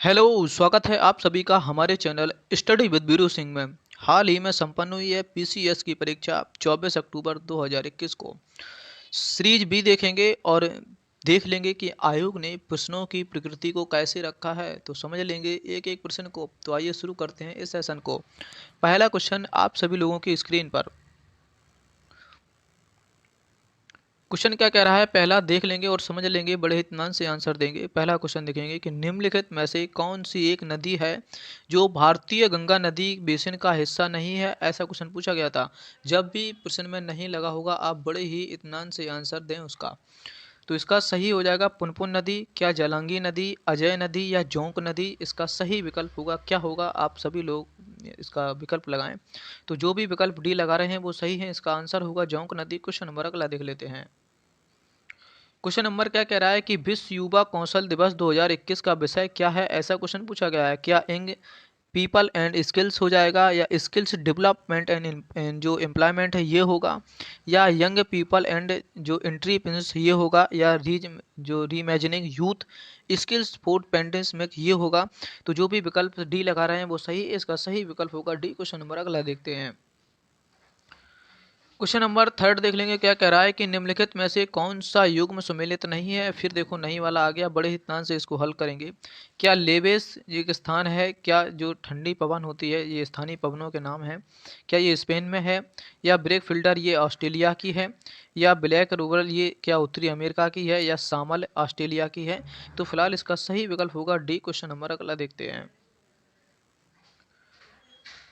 Hello, स्वागत है आप सभी का हमारे channel study with Veeru Singh में। हाल ही में संपन्न हुई है पीसीएस की परीक्षा 24 अक्टूबर 2021 को। सीरीज बी देखेंगे और देख लेंगे कि आयोग ने प्रश्नों की प्रकृति को कैसे रखा है, तो समझ लेंगे एक एक प्रश्न को। तो आइए शुरू करते हैं इस सेशन को। पहला क्वेश्चन आप सभी लोगों की स्क्रीन पर। क्वेश्चन क्या कह रहा है, पहला देख लेंगे और समझ लेंगे, बड़े इत्मीनान से आंसर देंगे। पहला क्वेश्चन देखेंगे कि निम्नलिखित में से कौन सी एक नदी है जो भारतीय गंगा नदी बेसिन का हिस्सा नहीं है। ऐसा क्वेश्चन पूछा गया था। जब भी प्रश्न में नहीं लगा होगा आप बड़े ही इत्मीनान से आंसर दें उसका। तो इसका सही हो जाएगा पुनपुन नदी, क्या जलांगी नदी, अजय नदी या जोंक नदी। इसका सही विकल्प होगा, क्या होगा, आप सभी लोग इसका विकल्प लगाएं। तो जो भी विकल्प डी लगा रहे हैं वो सही है, इसका आंसर होगा जोंक नदी। क्वेश्चन नंबर अगला देख लेते हैं। क्वेश्चन नंबर क्या कह रहा है कि विश्व युवा कौशल दिवस 2021 का विषय क्या है। ऐसा क्वेश्चन पूछा गया है। क्या यंग पीपल एंड स्किल्स हो जाएगा, या स्किल्स डेवलपमेंट एंड जो एम्प्लॉयमेंट है ये होगा, या यंग पीपल एंड जो एंट्रीप्रेन्योर्स ये होगा, या जो reimagining youth skills for pandemic ये होगा। तो जो भी विकल्प डी लगा रहे हैं वो सही, इसका सही विकल्प होगा डी। क्वेश्चन नंबर अगला देखते हैं। क्वेश्चन नंबर थर्ड देख लेंगे, क्या कह रहा है कि निम्नलिखित में से कौन सा युग्म सुमेलित नहीं है। फिर देखो नहीं वाला आ गया, बड़े ही ध्यान से इसको हल करेंगे। क्या लेवेस ये एक स्थान है, क्या जो ठंडी पवन होती है ये स्थानीय पवनों के नाम है, क्या ये स्पेन में है, या ब्रेक फिल्टर ये ऑस्ट्रेलिया की है, या ब्लैक रूरल ये क्या उत्तरी अमेरिका की है, या सामल ऑस्ट्रेलिया की है। तो फिलहाल इसका सही विकल्प होगा डी। क्वेश्चन नंबर अगला देखते हैं।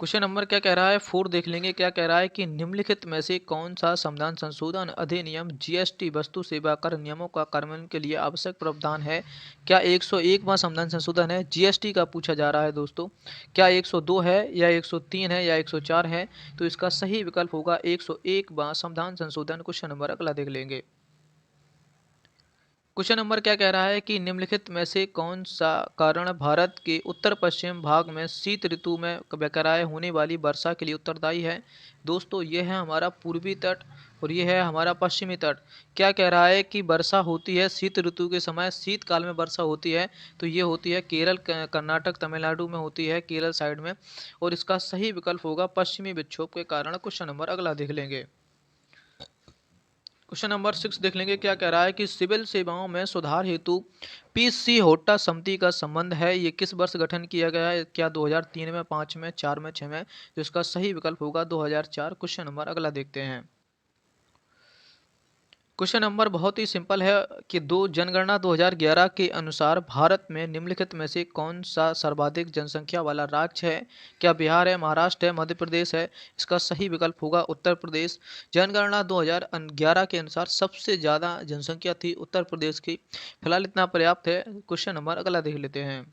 क्वेश्चन नंबर क्या कह रहा है, फोर देख लेंगे। क्या कह रहा है कि निम्नलिखित में से कौन सा संविधान संशोधन अधिनियम जीएसटी वस्तु सेवा कर नियमों का कार्यान्वयन के लिए आवश्यक प्रावधान है। क्या 101वां संविधान संशोधन है, जीएसटी का पूछा जा रहा है दोस्तों। क्या 102 है, या 103 है, या 104 है। तो इसका सही विकल्प होगा 101वां संविधान संशोधन। क्वेश्चन नंबर अगला देख लेंगे। क्वेश्चन नंबर क्या कह रहा है कि निम्नलिखित में से कौन सा कारण भारत के उत्तर पश्चिम भाग में शीत ऋतु में बरकरार होने वाली वर्षा के लिए उत्तरदायी है। दोस्तों ये है हमारा पूर्वी तट और ये है हमारा पश्चिमी तट। क्या कह रहा है कि वर्षा होती है शीत ऋतु के समय, शीतकाल में वर्षा होती है। तो ये होती है केरल, कर्नाटक, तमिलनाडु में होती है, केरल साइड में। और इसका सही विकल्प होगा पश्चिमी विक्षोभ के कारण। क्वेश्चन नंबर अगला देख लेंगे। क्वेश्चन नंबर सिक्स देख लेंगे। क्या कह रहा है कि सिविल सेवाओं में सुधार हेतु पीसी होट्टा समिति का संबंध है, ये किस वर्ष गठन किया गया है। क्या 2003 में, 5 में, 4 में, 6 में। तो इसका सही विकल्प होगा 2004। क्वेश्चन नंबर अगला देखते हैं। क्वेश्चन नंबर बहुत ही सिंपल है कि दो जनगणना 2011 के अनुसार भारत में निम्नलिखित में से कौन सा सर्वाधिक जनसंख्या वाला राज्य है। क्या बिहार है, महाराष्ट्र है, मध्य प्रदेश है। इसका सही विकल्प होगा उत्तर प्रदेश। जनगणना 2011 के अनुसार सबसे ज़्यादा जनसंख्या थी उत्तर प्रदेश की। फिलहाल इतना पर्याप्त है। क्वेश्चन नंबर अगला देख लेते हैं।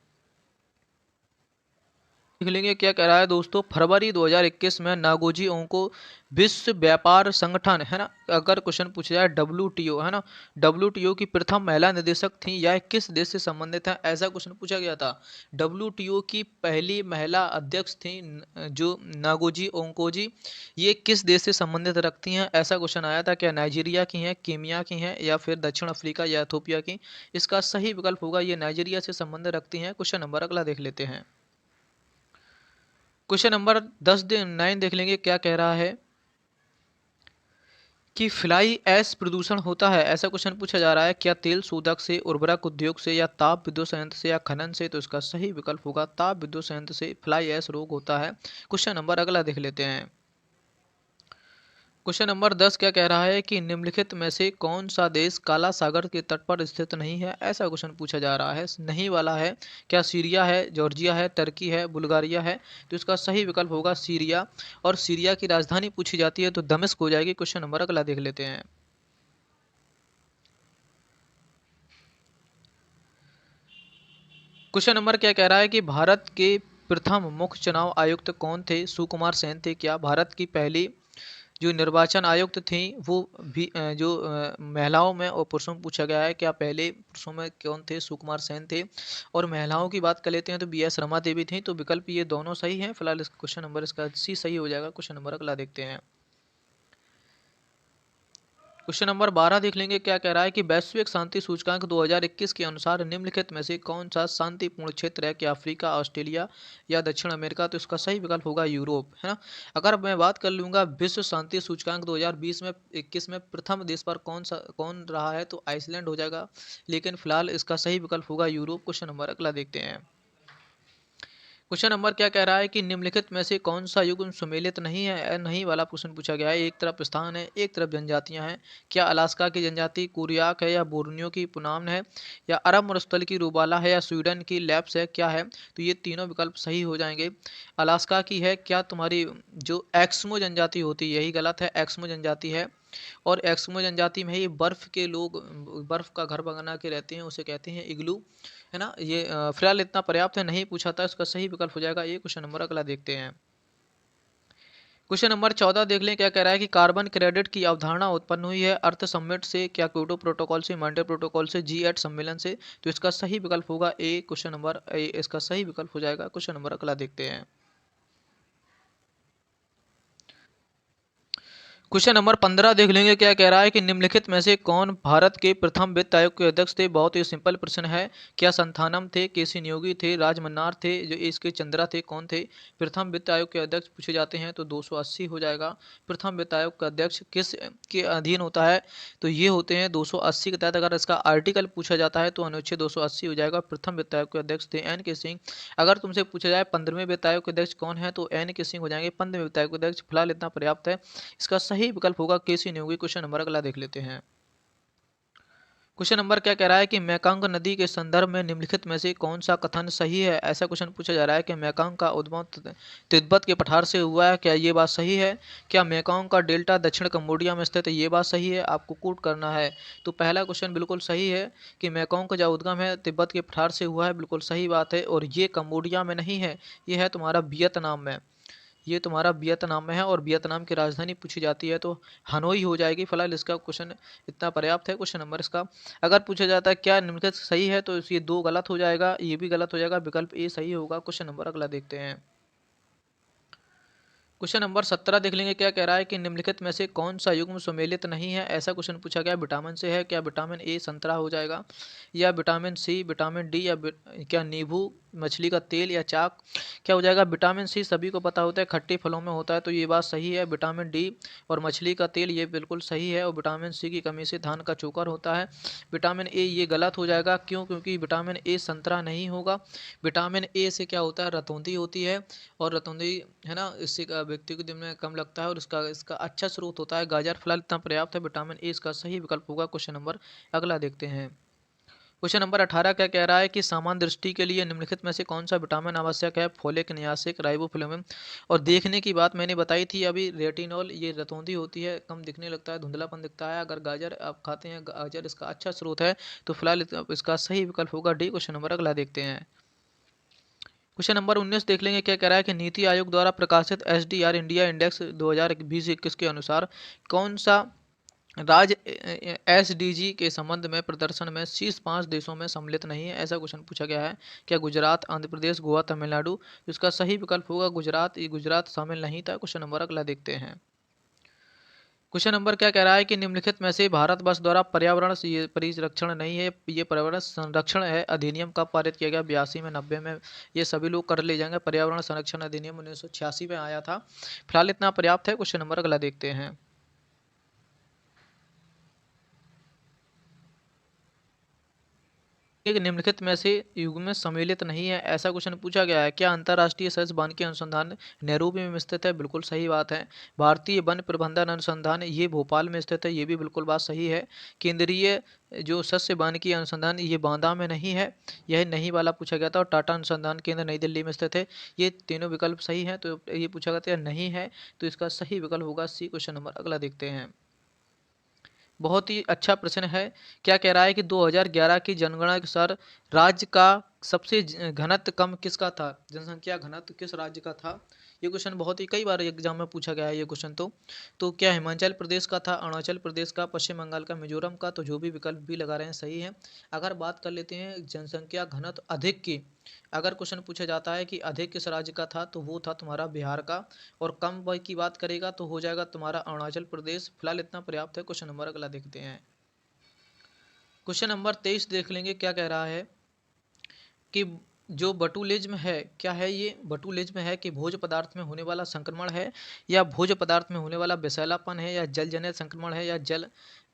देख लेंगे क्या कह रहा है दोस्तों। फरवरी 2021 में नागोजी ओंको विश्व व्यापार संगठन है ना, अगर क्वेश्चन पूछा जाए डब्ल्यूटीओ है ना, डब्ल्यूटीओ की प्रथम महिला निदेशक थी, यह किस देश से संबंधित है। ऐसा क्वेश्चन पूछा गया था। डब्ल्यूटीओ की पहली महिला अध्यक्ष थी जो नागोजी ओंकोजी, ये किस देश से संबंधित रखती हैं। ऐसा क्वेश्चन आया था। क्या नाइजीरिया की हैं, कीमिया की हैं, या फिर दक्षिण अफ्रीका या इथोपिया की। इसका सही विकल्प होगा ये नाइजीरिया से संबंध रखती हैं। क्वेश्चन नंबर अगला देख लेते हैं। क्वेश्चन नंबर 9 देख लेंगे। क्या कह रहा है कि फ्लाई ऐश प्रदूषण होता है। ऐसा क्वेश्चन पूछा जा रहा है। क्या तेल शोधक से, उर्वरक उद्योग से, या ताप विद्युत संयंत्र से, या खनन से। तो इसका सही विकल्प होगा ताप विद्युत संयंत्र से फ्लाई ऐश रोग होता है। क्वेश्चन नंबर अगला देख लेते हैं। क्वेश्चन नंबर 10 क्या कह रहा है कि निम्नलिखित में से कौन सा देश काला सागर के तट पर स्थित नहीं है। ऐसा क्वेश्चन पूछा जा रहा है, नहीं वाला है। क्या सीरिया है, जॉर्जिया है, टर्की है, बुल्गारिया है। तो इसका सही विकल्प होगा सीरिया। और सीरिया की राजधानी पूछी जाती है तो दमिश्क हो जाएगी। क्वेश्चन नंबर अगला देख लेते हैं। क्वेश्चन नंबर क्या कह रहा है कि भारत के प्रथम मुख्य चुनाव आयुक्त कौन थे। सुकुमार सेन थे। क्या भारत की पहली जो निर्वाचन आयुक्त थी वो भी महिलाओं में और पुरुषों में पूछा गया है। क्या पहले पुरुषों में कौन थे, सुकुमार सेन थे। और महिलाओं की बात कर लेते हैं तो बीएस रमा देवी थी। तो विकल्प ये दोनों सही हैं। फिलहाल इस क्वेश्चन नंबर इसका सी सही हो जाएगा। क्वेश्चन नंबर अगला देखते हैं। क्वेश्चन नंबर 12 देख लेंगे, क्या कह रहा है कि वैश्विक शांति सूचकांक 2021 के अनुसार निम्नलिखित में से कौन सा शांतिपूर्ण क्षेत्र है? क्या अफ्रीका, ऑस्ट्रेलिया या दक्षिण अमेरिका? तो इसका सही विकल्प होगा यूरोप, है ना। अगर मैं बात कर लूंगा विश्व शांति सूचकांक 2020 में 21 में प्रथम देश पर कौन रहा है, तो आइसलैंड हो जाएगा, लेकिन फिलहाल इसका सही विकल्प होगा यूरोप। क्वेश्चन नंबर अगला देखते हैं। क्वेश्चन नंबर क्या कह रहा है कि निम्नलिखित में से कौन सा युग्म सुमेलित नहीं है? नहीं वाला क्वेश्चन पूछा गया है। एक तरफ स्थान है, एक तरफ जनजातियां हैं। क्या अलास्का की जनजाति कुरियाक है, या बोर्नियो की पुनाम है, या अरब मरुस्थल की रूबाला है, या स्वीडन की लैप्स है, क्या है? तो ये तीनों विकल्प सही हो जाएंगे। अलास्का की है क्या तुम्हारी जो एक्समो जनजाति होती है, यही गलत है, एक्समो जनजाति है। और एक्समो जनजाति में ही बर्फ के लोग बर्फ का घर बना के रहते हैं, उसे कहते हैं इग्लू, है ना। ये फिलहाल इतना पर्याप्त है, नहीं पूछा था, इसका सही विकल्प हो जाएगा ये। क्वेश्चन नंबर अगला देखते हैं। क्वेश्चन नंबर 14 देख लें, क्या कह रहा है कि कार्बन क्रेडिट की अवधारणा उत्पन्न हुई है अर्थ समिट से, क्या क्योटो प्रोटोकॉल से, मॉन्ट्रियल प्रोटोकॉल से, G8 सम्मेलन से? तो इसका सही विकल्प होगा ए। क्वेश्चन नंबर ए इसका सही विकल्प हो जाएगा। क्वेश्चन नंबर अगला देखते हैं। क्वेश्चन नंबर 15 देख लेंगे, क्या कह रहा है कि निम्नलिखित में से कौन भारत के प्रथम वित्त आयोग के अध्यक्ष थे? बहुत ही सिंपल प्रश्न है। क्या संथानम थे, केसी नियोगी थे, राजमन्नार थे, जो इसके चंद्रा थे, कौन थे? प्रथम वित्त आयोग के अध्यक्ष पूछे जाते हैं तो 280 हो जाएगा। प्रथम वित्त आयोग का अध्यक्ष किस के अधीन होता है? तो ये होते हैं 280 के तहत। अगर इसका आर्टिकल पूछा जाता है तो अनुच्छेद 280 हो जाएगा। प्रथम वित्त आयोग के अध्यक्ष थे एन के सिंह। अगर तुमसे पूछा जाए 15वें वित्त आयोग के अध्यक्ष कौन है, तो एन के सिंह हो जाएंगे 15वें वित्त आयोग के अध्यक्ष। फिलहाल इतना पर्याप्त है, इसका सही विकल्प होगा केसी नियोगी। क्वेश्चन नंबर अगला देख लेते हैं। क्वेश्चन नंबर क्या कह रहा है कि मैकांग नदी के संदर्भ में निम्नलिखित में से कौन सा कथन सही है? ऐसा क्वेश्चन पूछा जा रहा है कि मैकांग का उद्भव तिब्बत के पठार से हुआ है, क्या ये बात सही है? क्या मैकांग का डेल्टा दक्षिण कंबोडिया में स्थित है, ये बात सही है? आपको कूट करना है। तो पहला क्वेश्चन बिल्कुल सही है कि मैकांग का जो उद्गम है तिब्बत के पठार से हुआ है, बिल्कुल सही बात है। और ये कंबोडिया में नहीं है, ये है तुम्हारा वियतनाम में। ये तुम्हारा वियतनाम में है, और वियतनाम की राजधानी पूछी जाती है तो हनोई हो जाएगी। फिलहाल इसका क्वेश्चन इतना पर्याप्त है। क्वेश्चन नंबर इसका अगर पूछा जाता है क्या निम्नलिखित सही है, तो ये दो गलत हो जाएगा, ये भी गलत हो जाएगा, विकल्प ए सही होगा। क्वेश्चन नंबर अगला देखते हैं। क्वेश्चन नंबर 17 देख लेंगे, क्या कह रहा है कि निम्नलिखित में से कौन सा युग्म सुमेलित नहीं है? ऐसा क्वेश्चन पूछा गया विटामिन से है। क्या विटामिन ए संतरा हो जाएगा, या विटामिन सी, विटामिन डी, या क्या नींबू, मछली का तेल, या चाक? क्या हो जाएगा? विटामिन सी सभी को पता होता है खट्टे फलों में होता है, तो ये बात सही है। विटामिन डी और मछली का तेल ये बिल्कुल सही है। और विटामिन सी की कमी से धान का चोकर होता है। विटामिन ए ये गलत हो जाएगा, क्यों? क्योंकि विटामिन ए संतरा नहीं होगा। विटामिन ए से क्या होता है? रतौंधी होती है, और रतौंधी, है ना, इससे व्यक्ति को दिन में कम लगता है, और इसका इसका अच्छा स्रोत होता है गाजर। फिलहाल इतना पर्याप्त है, विटामिन ए इसका सही विकल्प होगा। क्वेश्चन नंबर अगला देखते हैं। क्वेश्चन नंबर 18 क्या कह रहा है कि सामान्य दृष्टि के लिए निम्नलिखित में से कौन सा विटामिन आवश्यक है? Folic, niacin, riboflavin. और देखने की बात मैंने बताई थी अभी, रेटिनॉल ये रतौंधी होती है, कम दिखने लगता है, धुंधलापन दिखता है। अगर गाजर आप खाते हैं, गाजर इसका अच्छा स्रोत है, तो फिलहाल इसका सही विकल्प होगा डी। क्वेश्चन नंबर अगला देखते हैं। क्वेश्चन नंबर 19 देख लेंगे, क्या कह रहा है कि नीति आयोग द्वारा प्रकाशित एसडीआर इंडिया इंडेक्स 2020-21 के अनुसार कौन सा राज्य एसडीजी के संबंध में प्रदर्शन में शीर्ष 5 देशों में सम्मिलित नहीं है? ऐसा क्वेश्चन पूछा गया है। क्या गुजरात, आंध्र प्रदेश, गोवा, तमिलनाडु? इसका सही विकल्प होगा गुजरात। ये गुजरात शामिल नहीं था। क्वेश्चन नंबर अगला देखते हैं। क्वेश्चन नंबर क्या कह रहा है कि निम्नलिखित में से भारतवर्ष द्वारा पर्यावरण परिरक्षण नहीं है, ये पर्यावरण संरक्षण है। अधिनियम कब पारित किया गया? 82 में, 90 में? ये सभी लोग कर ले जाएंगे। पर्यावरण संरक्षण अधिनियम 1986 में आया था। फिलहाल इतना पर्याप्त है। क्वेश्चन नंबर अगला देखते हैं। एक निम्नलिखित में से युग्म में सम्मिलित नहीं है, ऐसा क्वेश्चन पूछा गया है। क्या अंतर्राष्ट्रीय सह वानिकी अनुसंधान नैरोबी में स्थित है? बिल्कुल सही बात है। भारतीय वन प्रबंधन अनुसंधान ये भोपाल में स्थित है, ये भी बिल्कुल बात सही है। केंद्रीय जो सस्य वानिकी अनुसंधान ये बांदा में नहीं है, यह नहीं वाला पूछा गया था। और टाटा अनुसंधान केंद्र नई दिल्ली में स्थित है। ये तीनों विकल्प सही हैं, तो ये पूछा गया था नहीं है, तो इसका सही विकल्प होगा सी। क्वेश्चन नंबर अगला देखते हैं। बहुत ही अच्छा प्रश्न है। क्या कह रहा है कि 2011 की जनगणना के अनुसार राज्य का सबसे घनत्व कम किसका था? जनसंख्या घनत्व किस राज्य का था? ये क्वेश्चन बहुत ही कई बार एग्जाम में पूछा गया है ये क्वेश्चन। तो क्या हिमाचल प्रदेश का था, अरुणाचल प्रदेश का, पश्चिम बंगाल का, मिजोरम का? तो जो भी विकल्प भी लगा रहे हैं सही है। अगर बात कर लेते हैं जनसंख्या घनत्व अधिक की, अगर क्वेश्चन पूछा जाता है कि अधिक किस राज्य का था, तो वो था तुम्हारा बिहार का। और कम की बात करेगा तो हो जाएगा तुम्हारा अरुणाचल प्रदेश। फिलहाल इतना पर्याप्त है। क्वेश्चन नंबर अगला देखते हैं। क्वेश्चन नंबर 23 देख लेंगे क्या कह रहा है कि जो बटुलिज्म है, क्या है ये? बटुलिज्म है कि भोज्य पदार्थ में होने वाला संक्रमण है, या भोज्य पदार्थ में होने वाला विषैलापन है, या जल जनित संक्रमण है, या जल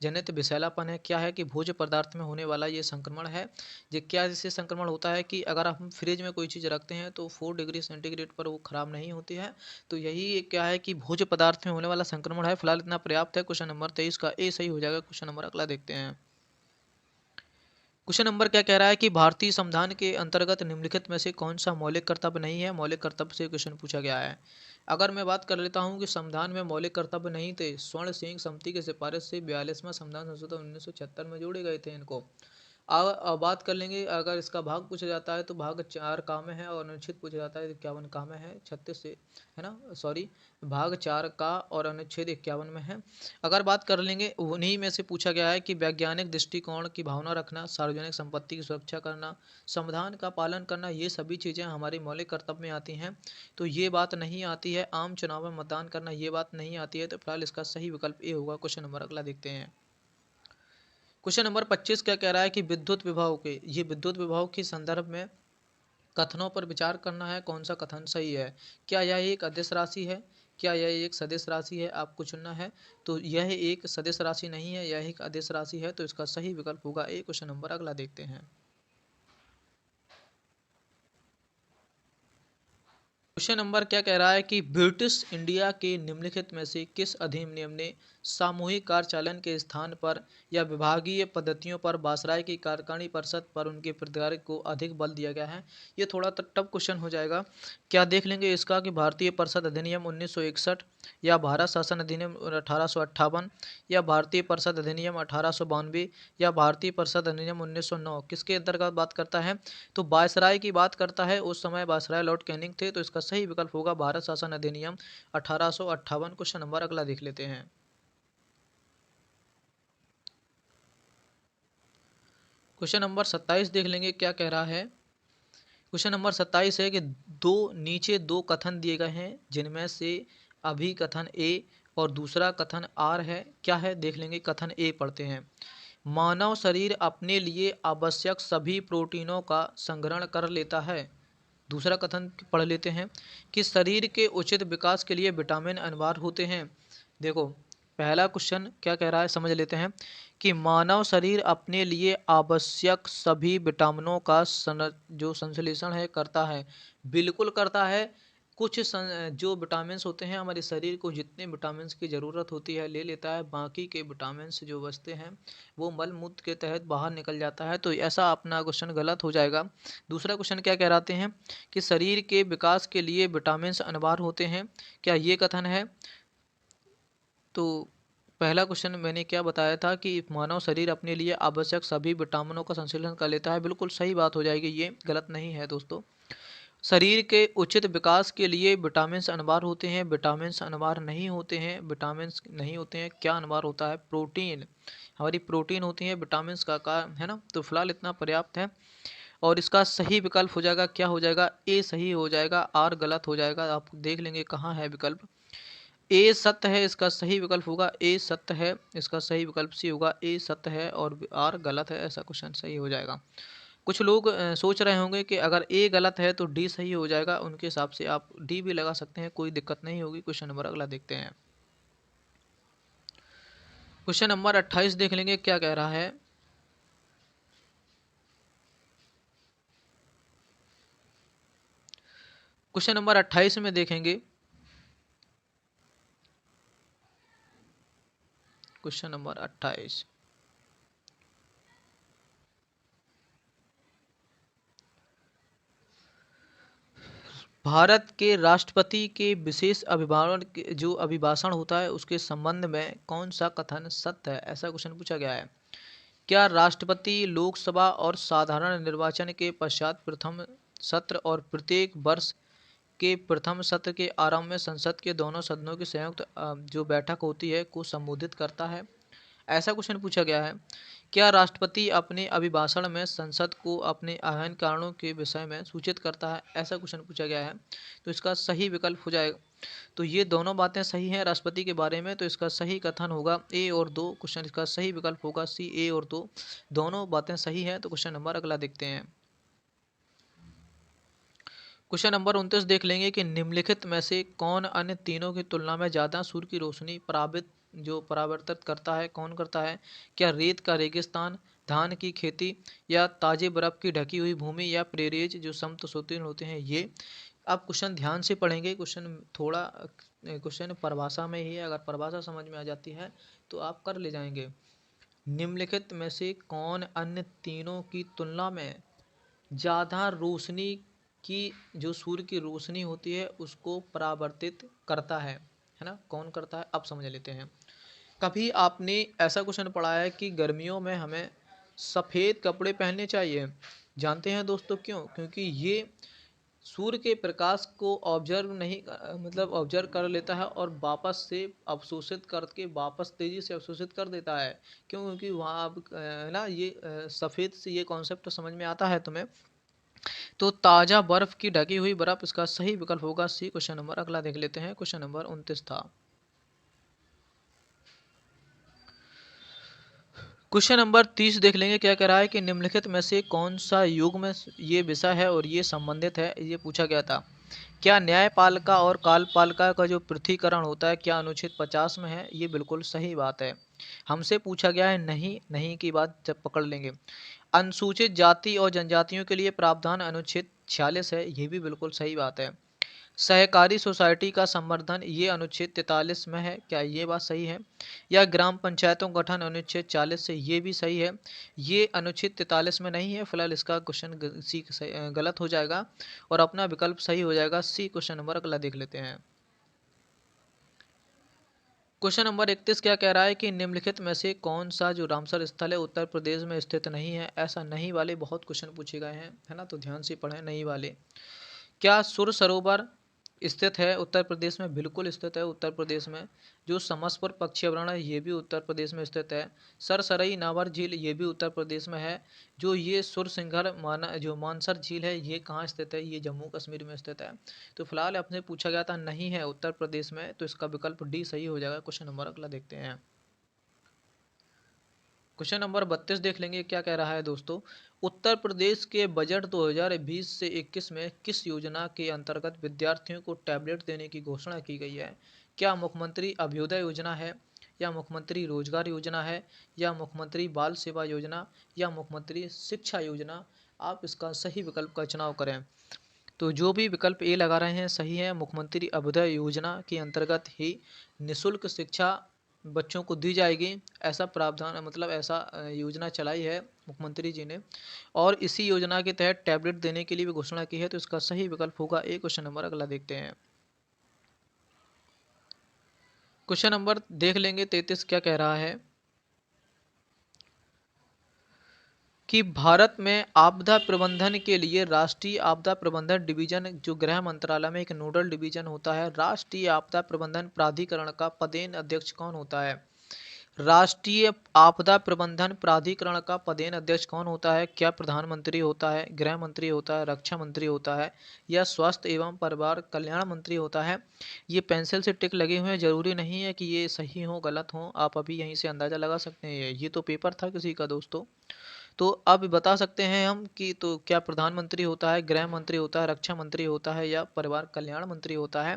जनित विषैलापन है? क्या है कि भोज्य पदार्थ में होने वाला ये संक्रमण है। ये क्या इससे संक्रमण होता है कि अगर हम फ्रिज में कोई चीज़ रखते हैं तो 4 डिग्री सेंटीग्रेड पर वो खराब नहीं होती है। तो यही क्या है कि भोज्य पदार्थ में होने वाला संक्रमण है। फिलहाल इतना पर्याप्त है। क्वेश्चन नंबर 23 का ए सही हो जाएगा। क्वेश्चन नंबर अगला देखते हैं। क्वेश्चन नंबर क्या कह रहा है कि भारतीय संविधान के अंतर्गत निम्नलिखित में से कौन सा मौलिक कर्तव्य नहीं है। मौलिक कर्तव्य से क्वेश्चन पूछा गया है। अगर मैं बात कर लेता हूं कि संविधान में मौलिक कर्तव्य नहीं थे, स्वर्ण सिंह समिति की सिफारिश से 42वां संविधान संशोधन 1976 में जोड़े गए थे इनको। अब बात कर लेंगे, अगर इसका भाग पूछा जाता है तो भाग 4 का में है, और अनुच्छेद पूछा जाता है 51 का में है, 36 से, है ना, सॉरी, भाग 4 का और अनुच्छेद 51 में है। अगर बात कर लेंगे, उन्हीं में से पूछा गया है कि वैज्ञानिक दृष्टिकोण की भावना रखना, सार्वजनिक संपत्ति की सुरक्षा करना, संविधान का पालन करना, ये सभी चीज़ें हमारी मौलिक कर्तव्य में आती हैं। तो ये बात नहीं आती है। आम चुनाव में मतदान करना, ये बात नहीं आती है। तो फिलहाल इसका सही विकल्प ए होगा। क्वेश्चन नंबर अगला देखते हैं। क्वेश्चन नंबर 25 क्या कह रहा है कि विद्युत विभाग के, ये विद्युत विभाग के संदर्भ में कथनों पर विचार करना है। कौन सा कथन सही है? क्या यह एक अदिश राशि है? क्या यह एक सदिश राशि है? आपको चुनना है। तो यह एक सदिश राशि नहीं है, यह एक अदिश राशि है। तो इसका सही विकल्प होगा ए। क्वेश्चन नंबर अगला देखते हैं। क्वेश्चन नंबर क्या कह रहा है कि ब्रिटिश इंडिया के निम्नलिखित में से किस अधिनियम ने सामूहिक कार्यचालन के स्थान पर या विभागीय पद्धतियों पर वायसराय की कार्यकारिणी परिषद पर उनके प्रतिनिधित्व को अधिक बल दिया गया है? ये थोड़ा टफ क्वेश्चन हो जाएगा। क्या देख लेंगे इसका कि भारतीय परिषद अधिनियम 1961, या भारत शासन अधिनियम 1858, या भारतीय परिषद अधिनियम 1892, या भारतीय परिषद अधिनियम 1909? किसके अंतर्गत बात करता है? तो वायसराय की बात करता है। उस समय वायसराय लॉर्ड कैनिंग थे। तो इसका सही विकल्प होगा भारत शासन अधिनियम 1858। क्वेश्चन नंबर अगला देख लेते हैं। क्वेश्चन नंबर 27 देख लेंगे क्या कह रहा है। क्वेश्चन नंबर 27 है कि नीचे दो कथन दिए गए हैं, जिनमें से अभी कथन ए और दूसरा कथन आर है। क्या है देख लेंगे। कथन ए पढ़ते हैं। मानव शरीर अपने लिए आवश्यक सभी प्रोटीनों का संग्रहण कर लेता है। दूसरा कथन पढ़ लेते हैं कि शरीर के उचित विकास के लिए विटामिन अनिवार्य होते हैं। देखो, पहला क्वेश्चन क्या कह रहा है समझ लेते हैं कि मानव शरीर अपने लिए आवश्यक सभी विटामिनों का जो संश्लेषण है करता है। बिल्कुल करता है। जो विटामिन्स होते हैं हमारे शरीर को, जितने विटामिन्स की ज़रूरत होती है ले लेता है। बाकी के विटामिन्स जो बचते हैं वो मल मूत्र के तहत बाहर निकल जाता है। तो ऐसा अपना क्वेश्चन गलत हो जाएगा। दूसरा क्वेश्चन क्या कहलाते हैं कि शरीर के विकास के लिए विटामिन्स अनिवार्य होते हैं। क्या ये कथन है? तो पहला क्वेश्चन मैंने क्या बताया था कि मानव शरीर अपने लिए आवश्यक सभी विटामिनों का संश्लेषण कर लेता है। बिल्कुल सही बात हो जाएगी, ये गलत नहीं है दोस्तों। शरीर के उचित विकास के लिए विटामिन्स अनिवार्य होते हैं। विटामिन्स अनिवार्य नहीं होते हैं। विटामिन्स नहीं होते हैं। क्या अनिवार्य होता है? प्रोटीन। हमारी प्रोटीन होती है विटामिन्स का है ना। तो फिलहाल इतना पर्याप्त है। और इसका सही विकल्प हो जाएगा, क्या हो जाएगा? ए सही हो जाएगा, आर गलत हो जाएगा। आप देख लेंगे कहाँ है विकल्प। ए सत्य है, इसका सही विकल्प होगा ए सत्य है। इसका सही विकल्प सी होगा ए सत्य है, और आर गलत है। ऐसा क्वेश्चन सही हो जाएगा। कुछ लोग सोच रहे होंगे कि अगर ए गलत है तो डी सही हो जाएगा। उनके हिसाब से आप डी भी लगा सकते हैं, कोई दिक्कत नहीं होगी। क्वेश्चन नंबर अगला देखते हैं। क्वेश्चन नंबर 28 देख लेंगे क्या कह रहा है। क्वेश्चन नंबर 28 में देखेंगे। क्वेश्चन नंबर 28, भारत के राष्ट्रपति के विशेष अभिभाषण जो अभिभाषण होता है उसके संबंध में कौन सा कथन सत्य है? ऐसा क्वेश्चन पूछा गया है। क्या राष्ट्रपति लोकसभा और साधारण निर्वाचन के पश्चात प्रथम सत्र और प्रत्येक वर्ष के प्रथम सत्र के आरंभ में संसद के दोनों सदनों की संयुक्त जो बैठक होती है को संबोधित करता है? ऐसा क्वेश्चन पूछा गया है। क्या राष्ट्रपति अपने अभिभाषण में संसद को अपने अहम कारणों के विषय में सूचित करता है? ऐसा क्वेश्चन पूछा गया है। तो इसका सही विकल्प हो जाएगा, तो ये दोनों बातें सही हैं राष्ट्रपति के बारे में, तो इसका सही कथन होगा ए और दो। क्वेश्चन इसका सही विकल्प होगा सी, ए और दो दोनों बातें सही हैं। तो क्वेश्चन नंबर अगला देखते हैं। क्वेश्चन नंबर 29 देख लेंगे कि निम्नलिखित में से कौन अन्य तीनों की तुलना में ज़्यादा सूर्य की रोशनी परावर्तित करता है? कौन करता है? क्या रेत का रेगिस्तान, धान की खेती, या ताजे बर्फ की ढकी हुई भूमि, या प्रेरेज जो समशीतोष्ण होते हैं ये? आप क्वेश्चन ध्यान से पढ़ेंगे। क्वेश्चन परिभाषा में ही है, अगर परिभाषा समझ में आ जाती है तो आप कर ले जाएंगे। निम्नलिखित में से कौन अन्य तीनों की तुलना में ज़्यादा रोशनी की जो सूर्य की रोशनी होती है उसको परावर्तित करता है ना? कौन करता है? अब समझ लेते हैं। कभी आपने ऐसा क्वेश्चन पढ़ा है कि गर्मियों में हमें सफ़ेद कपड़े पहनने चाहिए? जानते हैं दोस्तों क्यों? क्योंकि ये सूर्य के प्रकाश को ऑब्जर्व नहीं मतलब ऑब्जर्व कर लेता है और वापस से अवशोषित करके वापस तेजी से अवशोषित कर देता है। क्यों? क्योंकि वहाँ अब ना ये सफ़ेद से ये कॉन्सेप्ट समझ में आता है तुम्हें? तो ताज़ा बर्फ की ढकी हुई बर्फ इसका सही विकल्प होगा सी। क्वेश्चन नंबर अगला देख लेते हैं। क्वेश्चन नंबर 29 था। क्वेश्चन नंबर 30 देख लेंगे क्या कह रहा है कि निम्नलिखित में से कौन सा युग में ये विषय है और ये संबंधित है? ये पूछा गया था। क्या न्यायपालिका और कार्यपालिका का जो पृथकीकरण होता है क्या अनुच्छेद 50 में है? ये बिल्कुल सही बात है। हमसे पूछा गया है नहीं, नहीं की बात जब पकड़ लेंगे। अनुसूचित जाति और जनजातियों के लिए प्रावधान अनुच्छेद 46 है, ये भी बिल्कुल सही बात है। सहकारी सोसाइटी का संवर्धन ये अनुच्छेद 43 में है, क्या ये बात सही है? या ग्राम पंचायतों का गठन अनुच्छेद 40 से, ये भी सही है। ये अनुच्छेद 43 में नहीं है, फिलहाल इसका क्वेश्चन सी गलत हो जाएगा और अपना विकल्प सही हो जाएगा सी। क्वेश्चन नंबर अगला देख लेते हैं। क्वेश्चन नंबर 31 क्या कह रहा है कि निम्नलिखित में से कौन सा जो रामसर स्थल है उत्तर प्रदेश में स्थित नहीं है? ऐसा नहीं वाले बहुत क्वेश्चन पूछे गए हैं, है ना? तो ध्यान से पढ़ें नहीं वाले। क्या सुर सरोवर स्थित है उत्तर प्रदेश में? बिल्कुल स्थित है उत्तर प्रदेश में। जो समसपुर पक्षी अभयारण्य है ये भी उत्तर प्रदेश में स्थित है। सरसरई नावर झील ये भी उत्तर प्रदेश में है। जो ये सुरसिंगर जो मानसर झील है ये कहाँ स्थित है? ये जम्मू कश्मीर में स्थित है। तो फिलहाल आपसे पूछा गया था नहीं है उत्तर प्रदेश में, तो इसका विकल्प डी सही हो जाएगा। क्वेश्चन नंबर अगला देखते हैं। क्वेश्चन नंबर 32 देख लेंगे क्या कह रहा है दोस्तों। उत्तर प्रदेश के बजट 2020 से 21 में किस योजना के अंतर्गत विद्यार्थियों को टैबलेट देने की घोषणा की गई है? क्या मुख्यमंत्री अभ्युदय योजना है, या मुख्यमंत्री रोजगार योजना है, या मुख्यमंत्री बाल सेवा योजना, या मुख्यमंत्री शिक्षा योजना? आप इसका सही विकल्प का चुनाव करें। तो जो भी विकल्प ए लगा रहे हैं सही है। मुख्यमंत्री अभ्युदय योजना के अंतर्गत ही निःशुल्क शिक्षा बच्चों को दी जाएगी, ऐसा प्रावधान मतलब ऐसा योजना चलाई है मुख्यमंत्री जी ने, और इसी योजना के तहत टैबलेट देने के लिए भी घोषणा की है। तो इसका सही विकल्प होगा ए। क्वेश्चन नंबर अगला देखते हैं। क्वेश्चन नंबर देख लेंगे 33 क्या कह रहा है कि भारत में आपदा प्रबंधन के लिए राष्ट्रीय आपदा प्रबंधन डिवीजन जो गृह मंत्रालय में एक नोडल डिवीजन होता है, राष्ट्रीय आपदा प्रबंधन प्राधिकरण का पदेन अध्यक्ष कौन होता है? राष्ट्रीय आपदा प्रबंधन प्राधिकरण का पदेन अध्यक्ष कौन होता है? क्या प्रधानमंत्री होता है, गृह मंत्री होता है, रक्षा मंत्री होता है, या स्वास्थ्य एवं परिवार कल्याण मंत्री होता है? ये पेंसिल से टिक लगे हुए हैं, जरूरी नहीं है कि ये सही हो गलत हो, आप अभी यहीं से अंदाजा लगा सकते हैं। ये तो पेपर था किसी का दोस्तों। तो अब बता सकते हैं हम कि तो क्या प्रधानमंत्री होता है, गृह मंत्री होता है, रक्षा मंत्री होता है, या परिवार कल्याण मंत्री होता है?